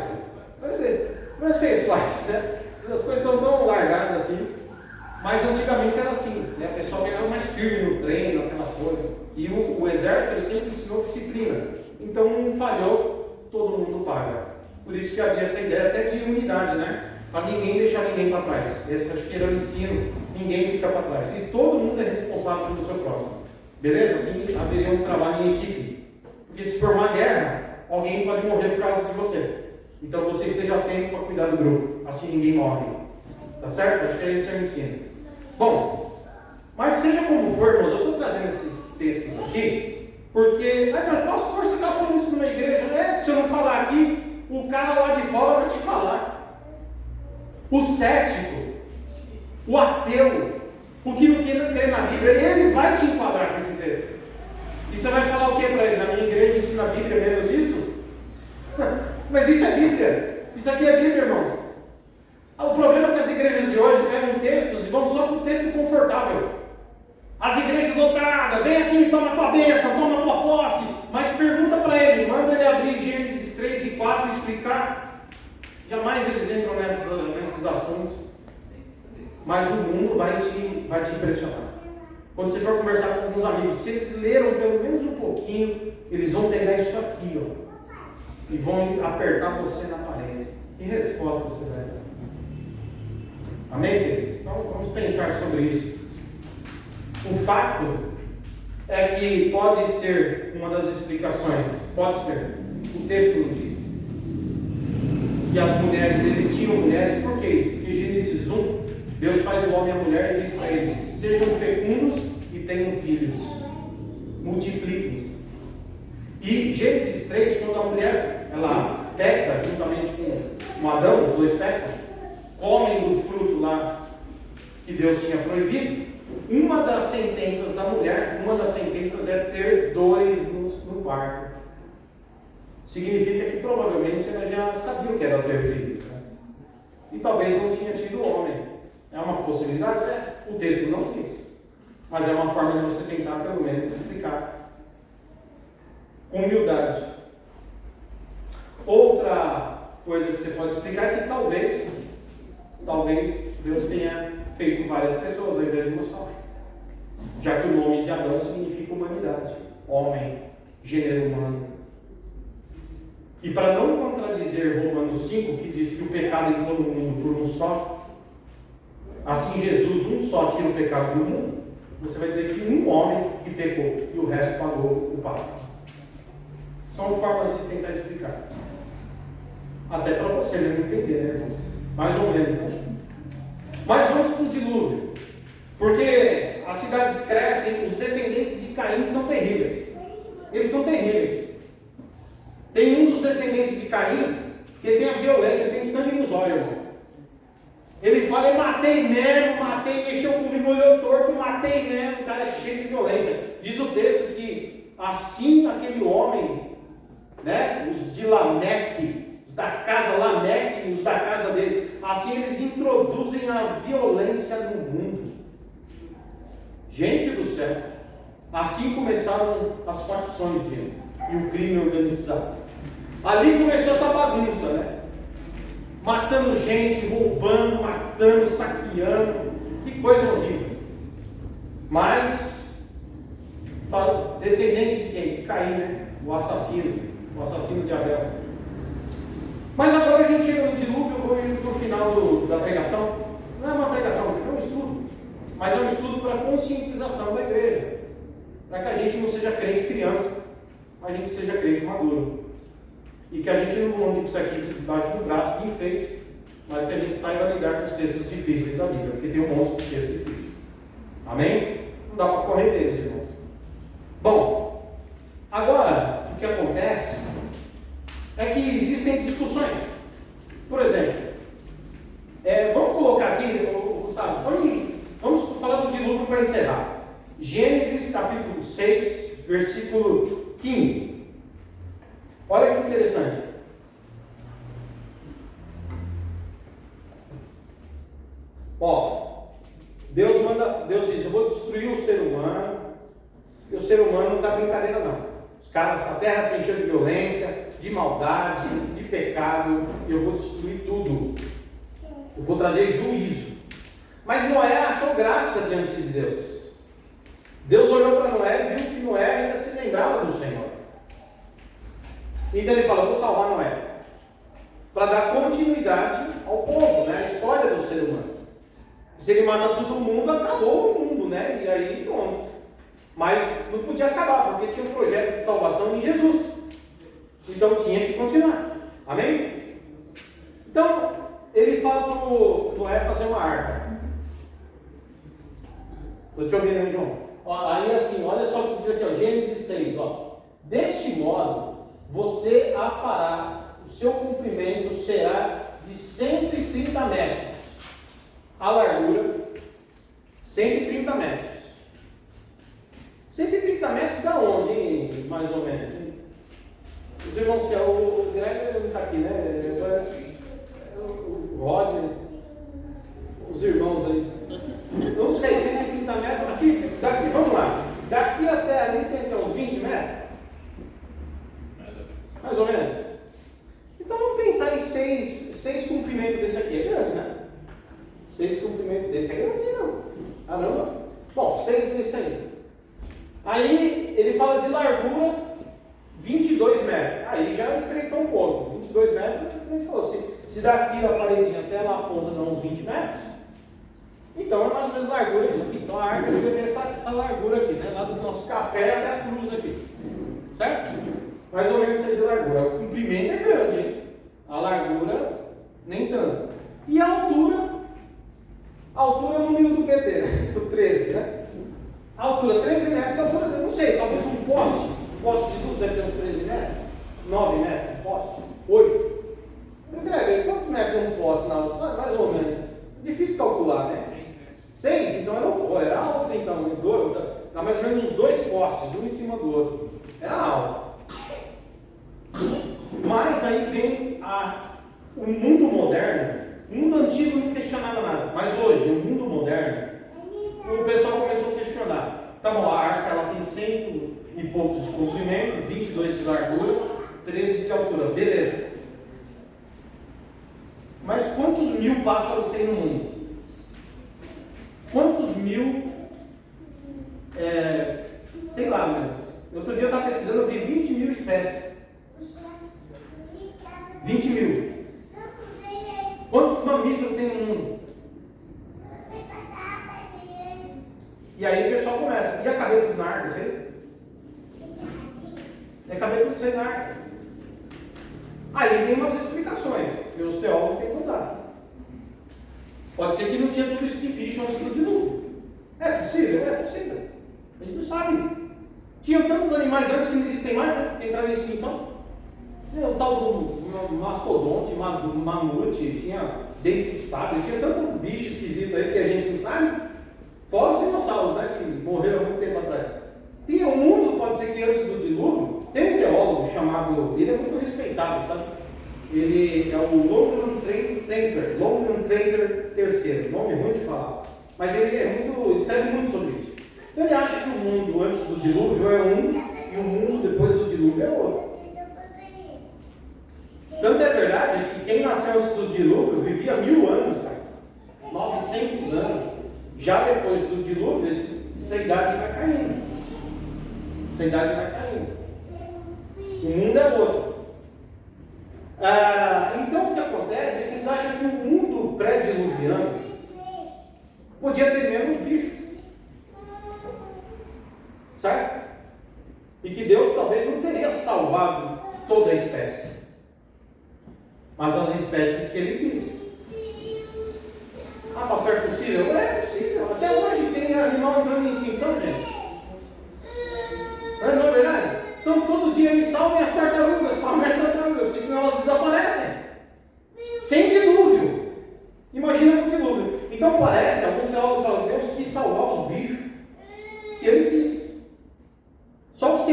não é vocês fazem, né? As coisas estão tão largadas assim. Mas antigamente era assim, né? O pessoal pegava mais firme no treino, aquela coisa. E o exército ele sempre ensinou disciplina. Então um falhou, todo mundo paga. Por isso que havia essa ideia até de unidade, né? Para ninguém deixar ninguém para trás. Esse acho que era o ensino, ninguém fica para trás. E todo mundo é responsável pelo seu próximo. Beleza? Assim haveria um trabalho em equipe. Porque se formar guerra, alguém pode morrer por causa de você. Então você esteja atento para cuidar do grupo. Assim ninguém morre. Tá certo? Acho que esse é o ensino. Bom, mas seja como for, irmãos, eu estou trazendo esses textos aqui, porque, mas pastor, você está falando isso numa igreja? Se eu não falar aqui, o cara lá de fora vai te falar. O cético, o ateu, o que não crê na Bíblia, ele vai te enquadrar com esse texto. E você vai falar o que para ele? Na minha igreja ensina a Bíblia, menos isso? Mas isso é Bíblia. Isso aqui é Bíblia, irmãos. O problema é que as igrejas de hoje pegam textos e vão só com um texto confortável. As igrejas lotadas, vem aqui, toma a tua bênção, toma a tua posse. Mas pergunta para ele, manda ele abrir Gênesis 3 e 4 e explicar. Jamais eles entram nesses assuntos. Mas o mundo vai te impressionar. Quando você for conversar com alguns amigos, se eles leram pelo menos um pouquinho, eles vão pegar isso aqui, ó, e vão apertar você na parede. Que resposta você vai dar? Amém, queridos? Então vamos pensar sobre isso. O fato é que pode ser uma das explicações, pode ser, o texto não diz. E as mulheres, eles tinham mulheres, por que isso? Porque Gênesis 1, Deus faz o homem e a mulher e diz para eles: sejam fecundos e tenham filhos, multipliquem-se. E Gênesis 3, quando a mulher ela peca juntamente com Adão, os dois pecam, comem do fruto lá que Deus tinha proibido. Uma das sentenças da mulher, uma das sentenças é ter dores no parto. Significa que provavelmente ela já sabia o que era ter filhos, né? E talvez não tinha tido homem. É uma possibilidade? O texto não diz. Mas é uma forma de você tentar pelo menos explicar com humildade. Outra coisa que você pode explicar é que talvez Deus tenha feito várias pessoas ao invés de uma só. Já que o nome de Adão significa humanidade, homem, gênero humano. E para não contradizer Romanos 5, que diz que o pecado entrou no mundo por um só, assim Jesus um só tira o pecado do mundo, você vai dizer que um homem que pecou e o resto pagou o pato. São formas de tentar explicar. Até para você mesmo entender, né, irmãos? Mais ou menos, né? Mas vamos para o dilúvio. Porque as cidades crescem, os descendentes de Caim são terríveis. Eles são terríveis. Tem um dos descendentes de Caim que ele tem a violência, ele tem sangue nos olhos, irmão. Ele fala: eu matei mesmo, mexeu comigo, olhou torto, matei mesmo. O cara é cheio de violência. Diz o texto que assim aquele homem, né, os de Lameque, da casa Lameque e os da casa dele, assim eles introduzem a violência no mundo. Gente do céu, assim começaram as facções e o crime organizado. Ali começou essa bagunça, né? Matando gente, roubando, matando, saqueando, que coisa horrível. Mas descendente de quem? De Caim, né? O assassino de Abel. Mas agora a gente chega no dilúvio, eu vou ir para o final da pregação. Não é uma pregação, é um estudo. Mas é um estudo para conscientização da igreja. Para que a gente não seja crente criança, mas a gente seja crente maduro. E que a gente não ande com isso aqui debaixo do braço de enfeite, mas que a gente saiba lidar com os textos difíceis da Bíblia, porque tem um monte de textos difíceis. Amém? Não dá para correr deles, irmãos. Bom, agora, o que acontece é que existem discussões. Por exemplo, vamos colocar aqui, Gustavo, vamos falar do dilúvio para encerrar. Gênesis capítulo 6, versículo 15. Olha que interessante. Ó, Deus diz: eu vou destruir o ser humano, e o ser humano não está brincadeira não. A terra se encheu de violência, de maldade, de pecado, e eu vou destruir tudo. Eu vou trazer juízo. Mas Noé achou graça diante de Deus. Deus olhou para Noé e viu que Noé ainda se lembrava do Senhor. Então ele falou: vou salvar Noé, para dar continuidade ao povo, né? A história do ser humano. Se ele mata todo mundo, acabou o mundo, né? E aí pronto. Mas não podia acabar, porque tinha um projeto de salvação em Jesus. Então tinha que continuar. Amém? Então, ele fala para Noé fazer uma arca. Estou te ouvindo, hein, João? Ó, aí assim, olha só o que diz aqui, ó, Gênesis 6. Ó. Deste modo, você a fará, o seu comprimento será de 130 metros. A largura, 130 metros. 130 metros da onde, hein, mais ou menos? Hein? Os irmãos que é o Greg não está aqui, né? O Roger, os irmãos aí. Não sei, 130 metros. Daqui, vamos lá. Daqui até ali tem uns 20 metros? Mais ou menos. Então vamos pensar em 6 comprimentos desse aqui. É grande, né? 6 comprimentos desse é grande, não? Ah, não? Bom, 6 desse aí. Aí ele fala de largura 22 metros. Aí já estreitou um pouco. 22 metros, ele falou assim, se daqui da paredinha até lá a ponta dá uns 20 metros, então é mais ou menos largura isso aqui. Então a arca deve ter essa largura aqui, né? Lá do nosso café até a cruz aqui. Certo? Mais ou menos isso aí de largura. O comprimento é grande, hein? A largura nem tanto. E a altura é o número do PT, né? Do 13, né? A altura 13 metros, a altura, não sei, talvez um poste de luz deve ter uns 13 metros, 9 metros, um poste, 8. Greg, quantos metros um poste na alça? Mais ou menos. Difícil calcular, né? 6, então era alto, então. Dá mais ou menos uns 2 postes, um em cima do outro. Era alto. Mas aí vem o mundo moderno. O mundo antigo não questionava nada, mas hoje, o mundo moderno, o pessoal começou a questionar. Tá bom, a arca ela tem 100 e poucos de comprimento, 22 de largura, 13 de altura, beleza. Mas quantos mil pássaros tem no mundo? Quantos mil, sei lá, meu. Outro dia eu estava pesquisando, eu vi 20 mil espécies. 20 mil. Quantos mamíferos tem no mundo? E aí o pessoal começa, ia caber tudo na arca, isso aí? Ia caber tudo isso aí na arca. Aí tem umas explicações, que os teólogos têm que mudar. Pode ser que não tinha tudo isso de bicho antes do dilúvio. É possível? É possível. A gente não sabe. Tinha tantos animais antes que não existem mais, né? Entraram em extinção. Tinha o tal do mastodonte, mamute, tinha dente de sabre, tinha tanto bicho esquisito aí que a gente não sabe. Fora os dinossauros, né, que morreram há muito tempo atrás. Tinha um mundo, pode ser que antes do dilúvio, tem um teólogo chamado, ele é muito respeitado, sabe? Ele é o Longman Trader III, nome ruim de falar. Mas ele escreve muito sobre isso. Então ele acha que o mundo antes do dilúvio é um e o mundo depois do dilúvio é outro. Tanto é verdade que quem nasceu antes do dilúvio vivia 1000 anos, cara. 900 anos. Já depois do dilúvio, essa idade vai caindo. Essa idade vai caindo. O mundo é outro. Então o que acontece é que eles acham que o mundo pré-diluviano podia ter menos bicho. Certo? E que Deus talvez não teria salvado toda a espécie. Mas as espécies que ele quis. Ah, pastor, é possível? É possível. Até hoje tem animal entrando em extinção, gente. Não é verdade? Então todo dia eles salvem as tartarugas, porque senão elas desaparecem. Sem dilúvio. Imagina com dilúvio. Então parece, alguns teólogos falam, Deus quis salvar os bichos que ele quis. Só os que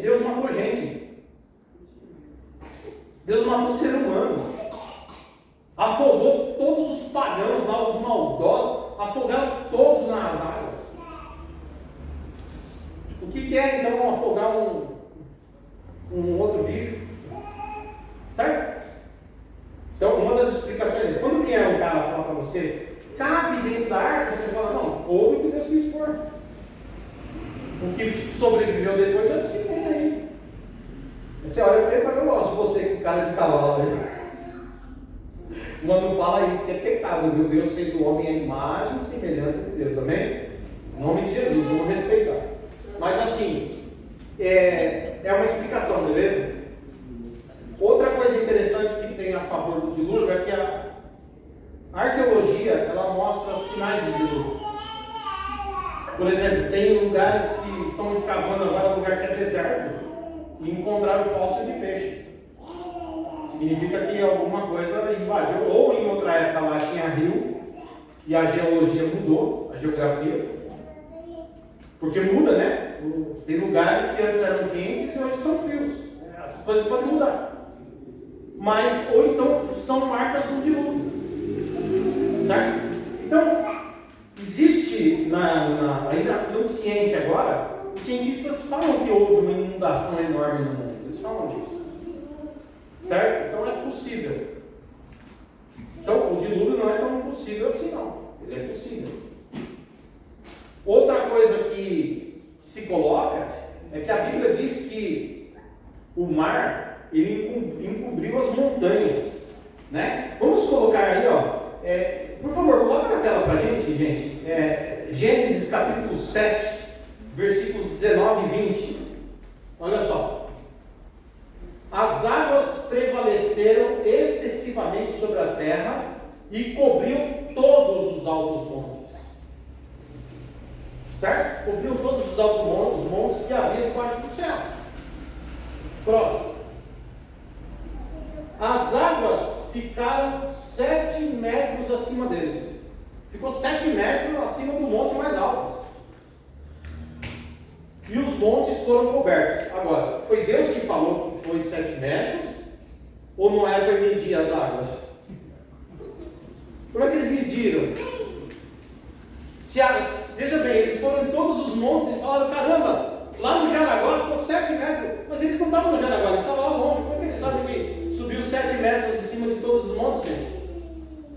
Deus matou gente. Deus matou ser humano. Afogou todos os pagãos lá, os maldosos, afogaram todos nas águas. O que é então afogar um outro bicho? Certo? Então, uma das explicações é, quando vier um cara falar para você, cabe dentro da arca, você fala, não, ouve o que Deus quis pôr. O que sobreviveu depois, eu disse que tem aí. Você olha para ele e fala, eu gosto de você com cara de cavalo. Quando fala isso, que é pecado, viu? Deus fez o homem à imagem e semelhança de Deus, amém? Em nome de Jesus, vamos respeitar. Mas assim, é uma explicação, beleza? Outra coisa interessante que tem a favor do dilúvio é que a arqueologia, ela mostra sinais de dilúvio. Por exemplo, tem lugares que estão escavando agora, um lugar que é deserto, e encontraram fóssil de peixe. Significa que alguma coisa invadiu, ou em outra época lá tinha rio, e a geologia mudou, a geografia, porque muda, né? Tem lugares que antes eram quentes e hoje são frios. As coisas podem mudar. Mas, ou então são marcas do dilúvio. Certo? Então, existe, ainda falando de ciência agora, os cientistas falam que houve uma inundação enorme no mundo. Eles falam disso. Certo? Então é possível. Então, o dilúvio não é tão possível assim, não. Ele é possível. Outra coisa que se coloca é que a Bíblia diz que o mar, ele encobriu as montanhas, né? Vamos colocar aí, ó, por favor, coloca na tela pra gente, Gênesis capítulo 7, versículos 19 e 20. Olha só. As águas prevaleceram excessivamente sobre a terra e cobriu todos os altos montes. Certo? Cobriu todos os altos montes que havia debaixo do céu. Próximo. As águas ficaram 7 metros acima deles. Ficou 7 metros acima do monte mais alto. E os montes foram cobertos. Agora, foi Deus que falou que foi 7 metros? Ou Noé foi medir as águas? Como é que eles mediram? Veja bem, eles foram em todos os montes e falaram, caramba, lá no Jaraguá ficou 7 metros. Mas eles não estavam no Jaraguá, eles estavam lá longe. Como é que eles sabem que subiu 7 metros em cima de todos os montes, gente?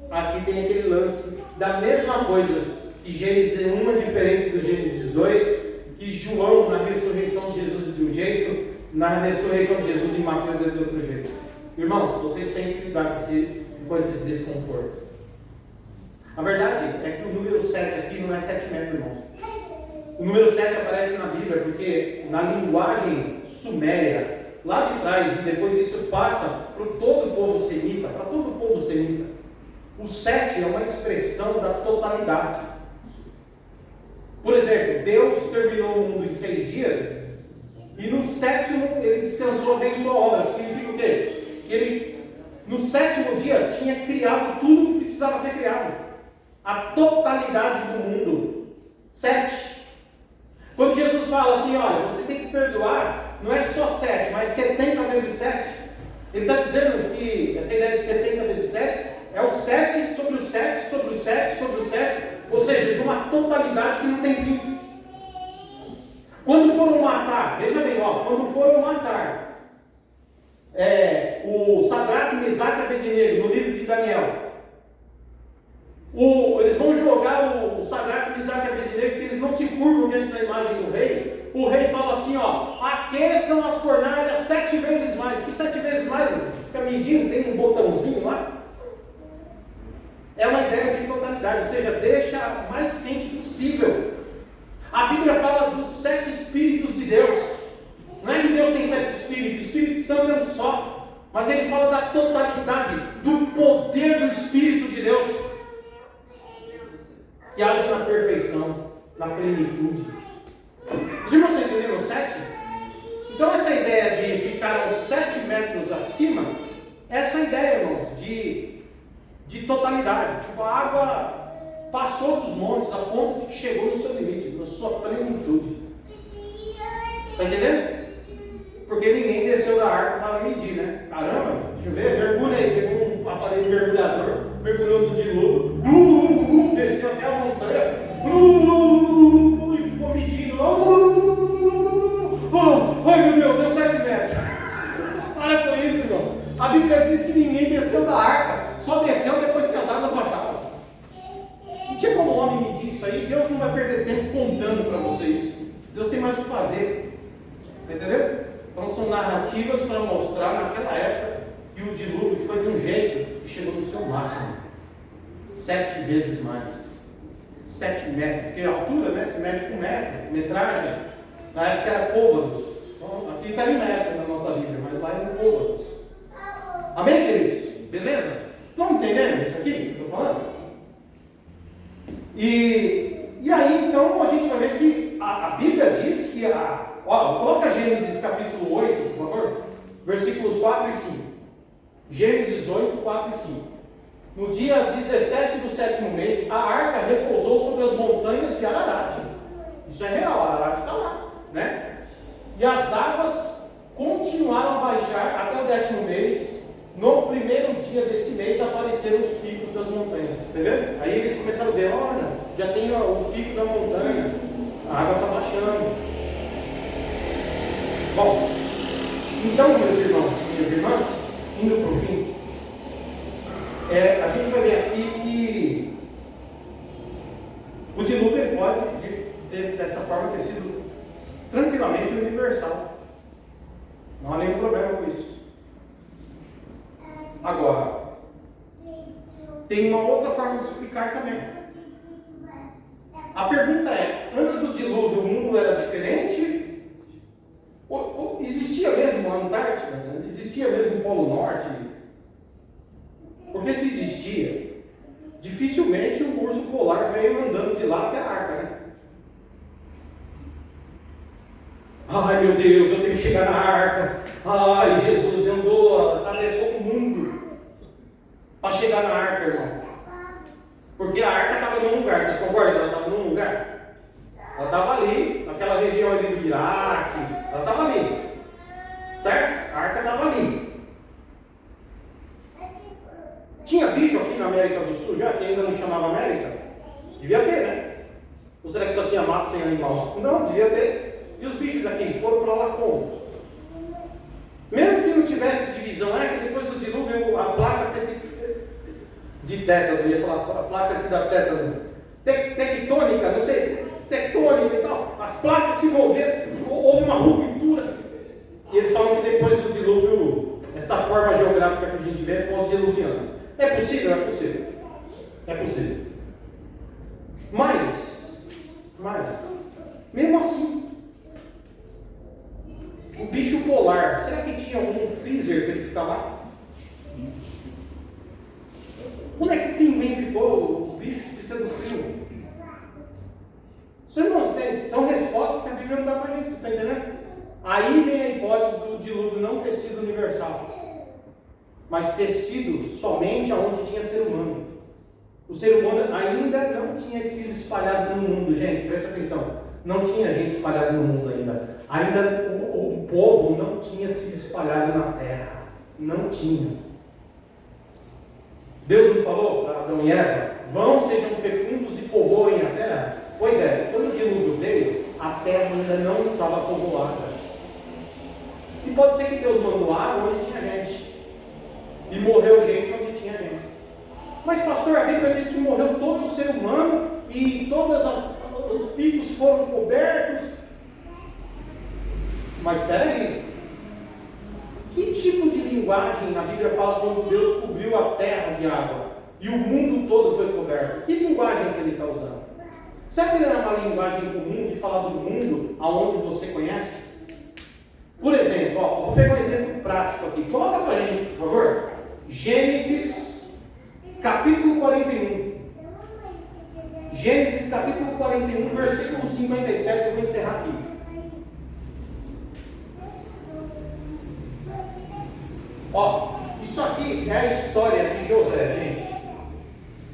Aqui tem aquele lance da mesma coisa, que Gênesis 1 é diferente do Gênesis 2, que João, na ressurreição de Jesus é de um jeito, na ressurreição de Jesus em Mateus é de outro jeito. Irmãos, vocês têm que lidar com esses desconfortos. A verdade é que o número 7 aqui não é 7 metros, irmãos. O número 7 aparece na Bíblia porque na linguagem suméria, lá de trás, e depois isso passa para todo o povo semita, para todo o povo semita. O 7 é uma expressão da totalidade. Por exemplo, Deus terminou o mundo em 6 dias e no 7º ele descansou bem sua obra. Significa o quê? Que ele, no 7º dia, tinha criado tudo o que precisava ser criado. A totalidade do mundo. 7. Quando Jesus fala assim, olha, você tem que perdoar, não é só 7, mas 70 vezes 7. Ele está dizendo que essa ideia de 70 vezes 7 é o 7 sobre o 7, sobre o 7, sobre o 7, ou seja, de uma totalidade que não tem fim. Quando foram matar, veja bem, quando foram matar o Sadraque, Mesaque e Abednego, no livro de Daniel, eles vão jogar o Sadraque, Mesaque e Abednego, porque eles não se curvam diante da imagem do rei. O rei fala assim, aqueçam as fornalhas 7 vezes mais. Que 7 vezes mais? Fica medindo, tem um botãozinho lá. É uma ideia de totalidade, ou seja, deixa o mais quente possível. A Bíblia fala dos 7 Espíritos de Deus. Não é que Deus tem 7 Espíritos, o Espírito Santo é um só. Mas ele fala da totalidade, do poder do Espírito de Deus, que age na perfeição, na plenitude. Os irmãos estão entendendo o 7? Então essa ideia de ficar aos 7 metros acima, essa ideia, irmãos, de totalidade. Tipo, a água passou dos montes a ponto de que chegou no seu limite, na sua plenitude. Está entendendo? Porque ninguém desceu da arca para medir, né? Caramba, deixa eu ver, mergulha aí, pegou um aparelho mergulhador, mergulhou no dilúvio, desceu até a montanha, e ficou medindo. Ai meu Deus, deu 7 metros. Para com isso, irmão. A Bíblia diz que ninguém desceu da arca, só desceu depois que as águas baixaram. Não tinha como o homem medir isso aí. Deus não vai perder tempo contando para você isso. Deus tem mais o que fazer. Entendeu? Então são narrativas para mostrar naquela época que o dilúvio foi de um jeito que chegou no seu máximo. 7 vezes mais. 7 metros. Porque a altura, né? Se mede com metro, metragem. Na época era côvados. Então, aqui está em metro na nossa Bíblia, mas lá é em côvados. Amém, queridos? Beleza? Estão entendendo isso aqui que eu estou falando? E aí, então, a gente vai ver que a Bíblia diz que coloca Gênesis capítulo 8, por favor, versículos 4 e 5. Gênesis 8, 4 e 5. No dia 17 do 7º mês, a arca repousou sobre as montanhas de Ararat. Isso é real, Ararat está lá, né? E as águas continuaram a baixar até o 10º mês. No primeiro dia desse mês apareceram os picos das montanhas, entendeu? Aí eles começaram a ver, olha, já tem o pico da montanha, a água está baixando. Bom, então, meus irmãos e minhas irmãs, indo para o fim, a gente vai ver aqui que o dilúvio pode, dessa forma, ter sido tranquilamente universal. Não há nenhum problema com isso. Agora, tem uma outra forma de explicar também. A pergunta é, antes do dilúvio o mundo era diferente? Ou existia mesmo a Antártida? Né? Existia mesmo o Polo Norte? Porque se existia, dificilmente o urso polar veio andando de lá até a arca, né? Ai meu Deus, eu tenho que chegar na arca. Ai Jesus, atravessou o mundo para chegar na arca, irmão. Porque a arca estava num lugar, vocês concordam que ela estava num lugar? Ela estava ali, naquela região ali do Iraque, ela estava ali, certo? A arca estava ali. Tinha bicho aqui na América do Sul já, que ainda não chamava América? Devia ter, né? Ou será que só tinha mato sem animal? Não, devia ter. E os bichos daqui foram para lá como? Mesmo que não tivesse divisão, que depois do dilúvio a placa de tétano, eu ia falar a placa aqui da tétano, tectônica, não sei, tectônica e tal, as placas se moveram, houve uma ruptura. E eles falam que depois do dilúvio, essa forma geográfica que a gente vê é pós-diluviana. É possível? É possível. É possível. Mas, mesmo assim, o bicho polar, será que tinha algum freezer para ele ficar lá? Onde é que o pinguim ficou? Os bichos que precisam do frio? Vocês não têm, são respostas que a Bíblia não dá para a gente, você está entendendo? Aí vem a hipótese do dilúvio não ter sido universal, mas ter sido somente onde tinha ser humano. O ser humano ainda não tinha sido espalhado no mundo, gente, presta atenção. Não tinha gente espalhada no mundo ainda. Ainda o povo não tinha sido espalhado na terra. Não tinha. Deus não falou para Adão e Eva: vão, sejam fecundos e povoem a terra? Pois é, quando o dilúvio veio, a terra ainda não estava povoada. E pode ser que Deus mandou água onde tinha gente. E morreu gente onde tinha gente. Mas pastor, a Bíblia diz que morreu todo o ser humano e todos os picos foram cobertos. Mas espera aí. Que tipo de linguagem a Bíblia fala quando Deus cobriu a terra de água e o mundo todo foi coberto? Que linguagem que ele está usando? Será que ele era uma linguagem comum de falar do mundo aonde você conhece? Por exemplo, vou pegar um exemplo prático aqui. Coloca para a gente, por favor, Gênesis capítulo 41. Gênesis capítulo 41, versículo 57, eu vou encerrar aqui. Isso aqui é a história de José, gente.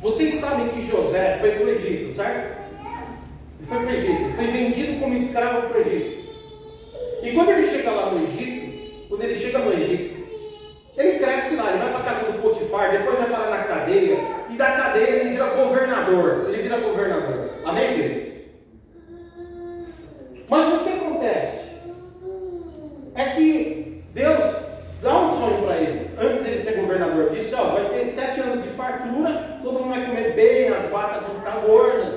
Vocês sabem que José foi para o Egito, certo? Ele foi para o Egito, foi vendido como escravo para o Egito. E quando ele chega lá no Egito, quando ele chega no Egito. Ele cresce lá, ele vai para a casa do Potifar, depois vai parar na cadeia, e da cadeia ele vira governador. Amém, queridos? Mas o que acontece? É que Deus dá um sonho para ele, antes dele ser governador. Disse, vai ter 7 anos de fartura, todo mundo vai comer bem, as vacas vão ficar gordas.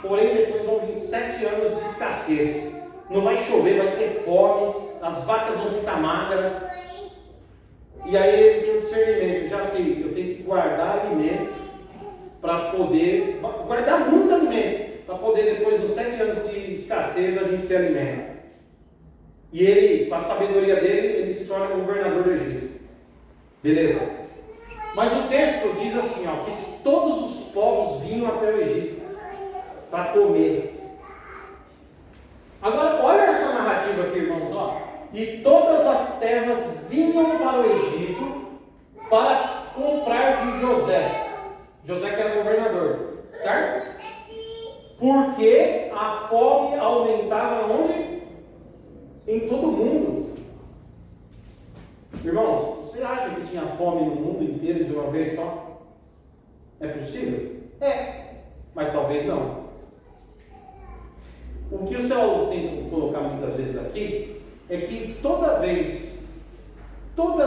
Porém, depois vão vir 7 anos de escassez. Não vai chover, vai ter fome, as vacas vão ficar magras. E aí ele tem um discernimento, já sei, eu tenho que guardar alimento para poder, guardar muito alimento, para poder depois dos 7 anos de escassez a gente ter alimento. E ele, com a sabedoria dele, ele se torna governador do Egito. Beleza? Mas o texto diz assim, que todos os povos vinham até o Egito para comer. Agora, olha essa narrativa aqui, irmãos, E todas as terras vinham para o Egito para comprar de José. José que era governador, certo? Porque a fome aumentava onde? Em todo o mundo. Irmãos, você acha que tinha fome no mundo inteiro de uma vez só? É possível? É, mas talvez não. O que os teólogos tentam colocar muitas vezes aqui é que todas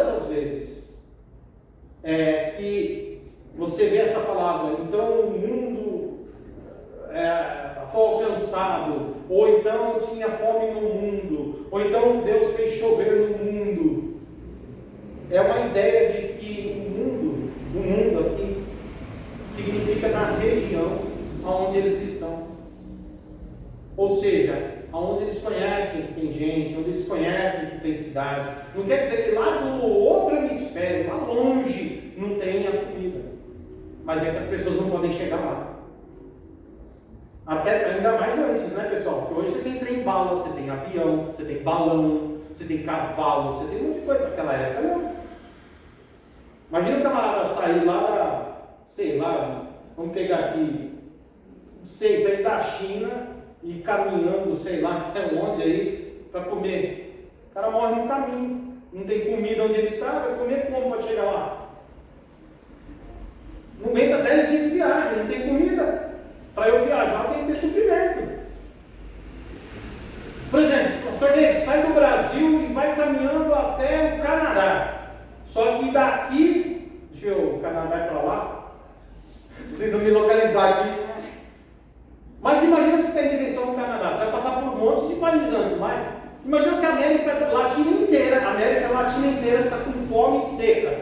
as vezes que você vê essa palavra, então o mundo foi alcançado, ou então tinha fome no mundo, ou então Deus fez chover no mundo, é uma ideia de que o mundo aqui significa na região onde eles estão, ou seja, onde eles conhecem que tem gente, onde eles conhecem que tem cidade. Não quer dizer que lá do outro hemisfério, lá longe, não tenha comida, mas é que as pessoas não podem chegar lá. Até ainda mais antes, né, pessoal? Porque hoje você tem trem-bala, você tem avião, você tem balão, você tem cavalo, você tem um monte de coisa. Naquela época não. Imagina o camarada sair lá vamos pegar aqui, sair da China e caminhando, até onde aí, para comer. O cara morre no caminho, não tem comida onde ele está, vai comer como para chegar lá? No meio da 10 dias de viagem, não tem comida. Para eu viajar tem que ter suprimento. Por exemplo, o pastor David sai do Brasil e vai caminhando até o Canadá. Só que daqui, o Canadá é para lá, estou tentando me localizar aqui. Mas imagina que você está em direção ao Canadá, você vai passar por um monte de países antes, não vai? Imagina que a América Latina inteira está com fome e seca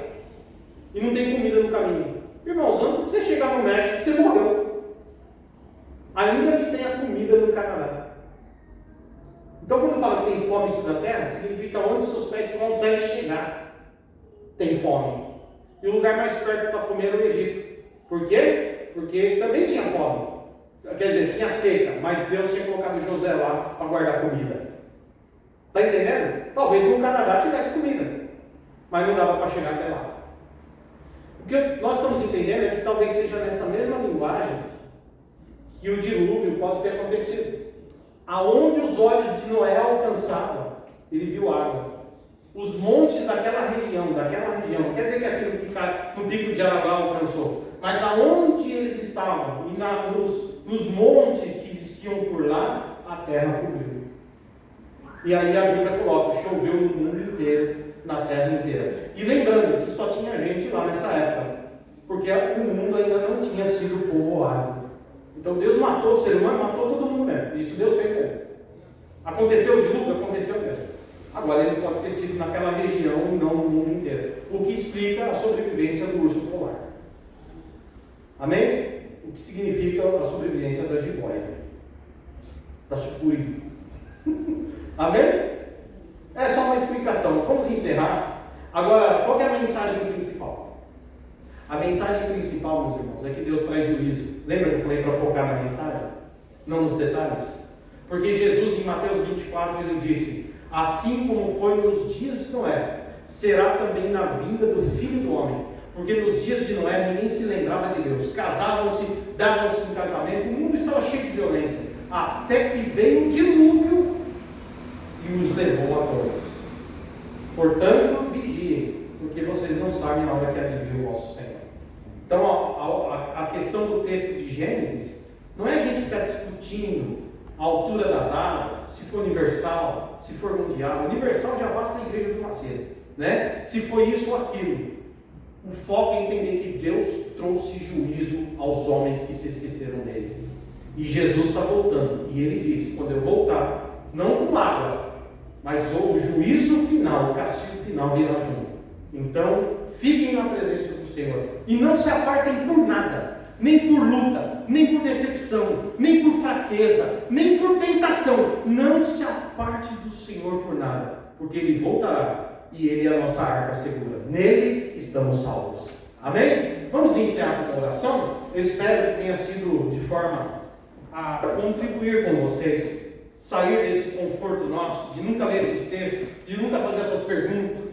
e não tem comida no caminho. Irmãos, antes de você chegar no México, você morreu. Ainda que tenha comida no Canadá. Então, quando fala que tem fome sobre a terra, significa onde seus pés conseguem chegar. Tem fome. E o lugar mais perto para comer era o Egito. Por quê? Porque também tinha fome. Quer dizer, tinha seca, mas Deus tinha colocado José lá para guardar comida. Está entendendo? Talvez no Canadá tivesse comida, mas não dava para chegar até lá. O que nós estamos entendendo é que talvez seja nessa mesma linguagem que o dilúvio pode ter acontecido. Aonde os olhos de Noé alcançavam, ele viu água. Os montes daquela região, não quer dizer que aquilo que fica no pico de Aragá alcançou, mas aonde eles estavam, e nos montes que existiam por lá, a terra cobriu. E aí a Bíblia coloca, choveu no mundo inteiro, na terra inteira. E lembrando que só tinha gente lá nessa época, porque o mundo ainda não tinha sido povoado. Então Deus matou o ser humano, matou todo mundo mesmo. Isso Deus fez mesmo. Aconteceu o dilúvio? Aconteceu mesmo. Agora ele pode ter sido naquela região e não no mundo inteiro. O que explica a sobrevivência do urso polar. Amém? O que significa a sobrevivência da jiboia, da sucuri. Amém? É só uma explicação. Vamos encerrar. Agora, qual é a mensagem principal? A mensagem principal, meus irmãos, é que Deus traz juízo. Lembra que eu falei para focar na mensagem? Não nos detalhes? Porque Jesus, em Mateus 24, ele disse: assim como foi nos dias de Noé, será também na vinda do Filho do Homem. Porque nos dias de Noé ninguém se lembrava de Deus. Casavam-se, davam-se em casamento, o mundo estava cheio de violência. Até que veio o dilúvio e os levou a todos. Portanto, vigiem, porque vocês não sabem a hora que há de vir o vosso Senhor. Então, a questão do texto de Gênesis não é a gente ficar discutindo a altura das águas, se for universal, se for mundial. Universal já basta a igreja do Macedo, né? Se foi isso ou aquilo. O foco é entender que Deus trouxe juízo aos homens que se esqueceram dele. E Jesus está voltando. E ele diz: quando eu voltar, não com água, mas o juízo final, o castigo final virá junto. Então, fiquem na presença do Senhor. E não se apartem por nada. Nem por luta, nem por decepção, nem por fraqueza, nem por tentação. Não se aparte do Senhor por nada. Porque Ele voltará. E Ele é a nossa arca segura. Nele estamos salvos. Amém? Vamos encerrar com uma oração? Eu espero que tenha sido de forma a contribuir com vocês. Sair desse conforto nosso, de nunca ler esses textos, de nunca fazer essas perguntas,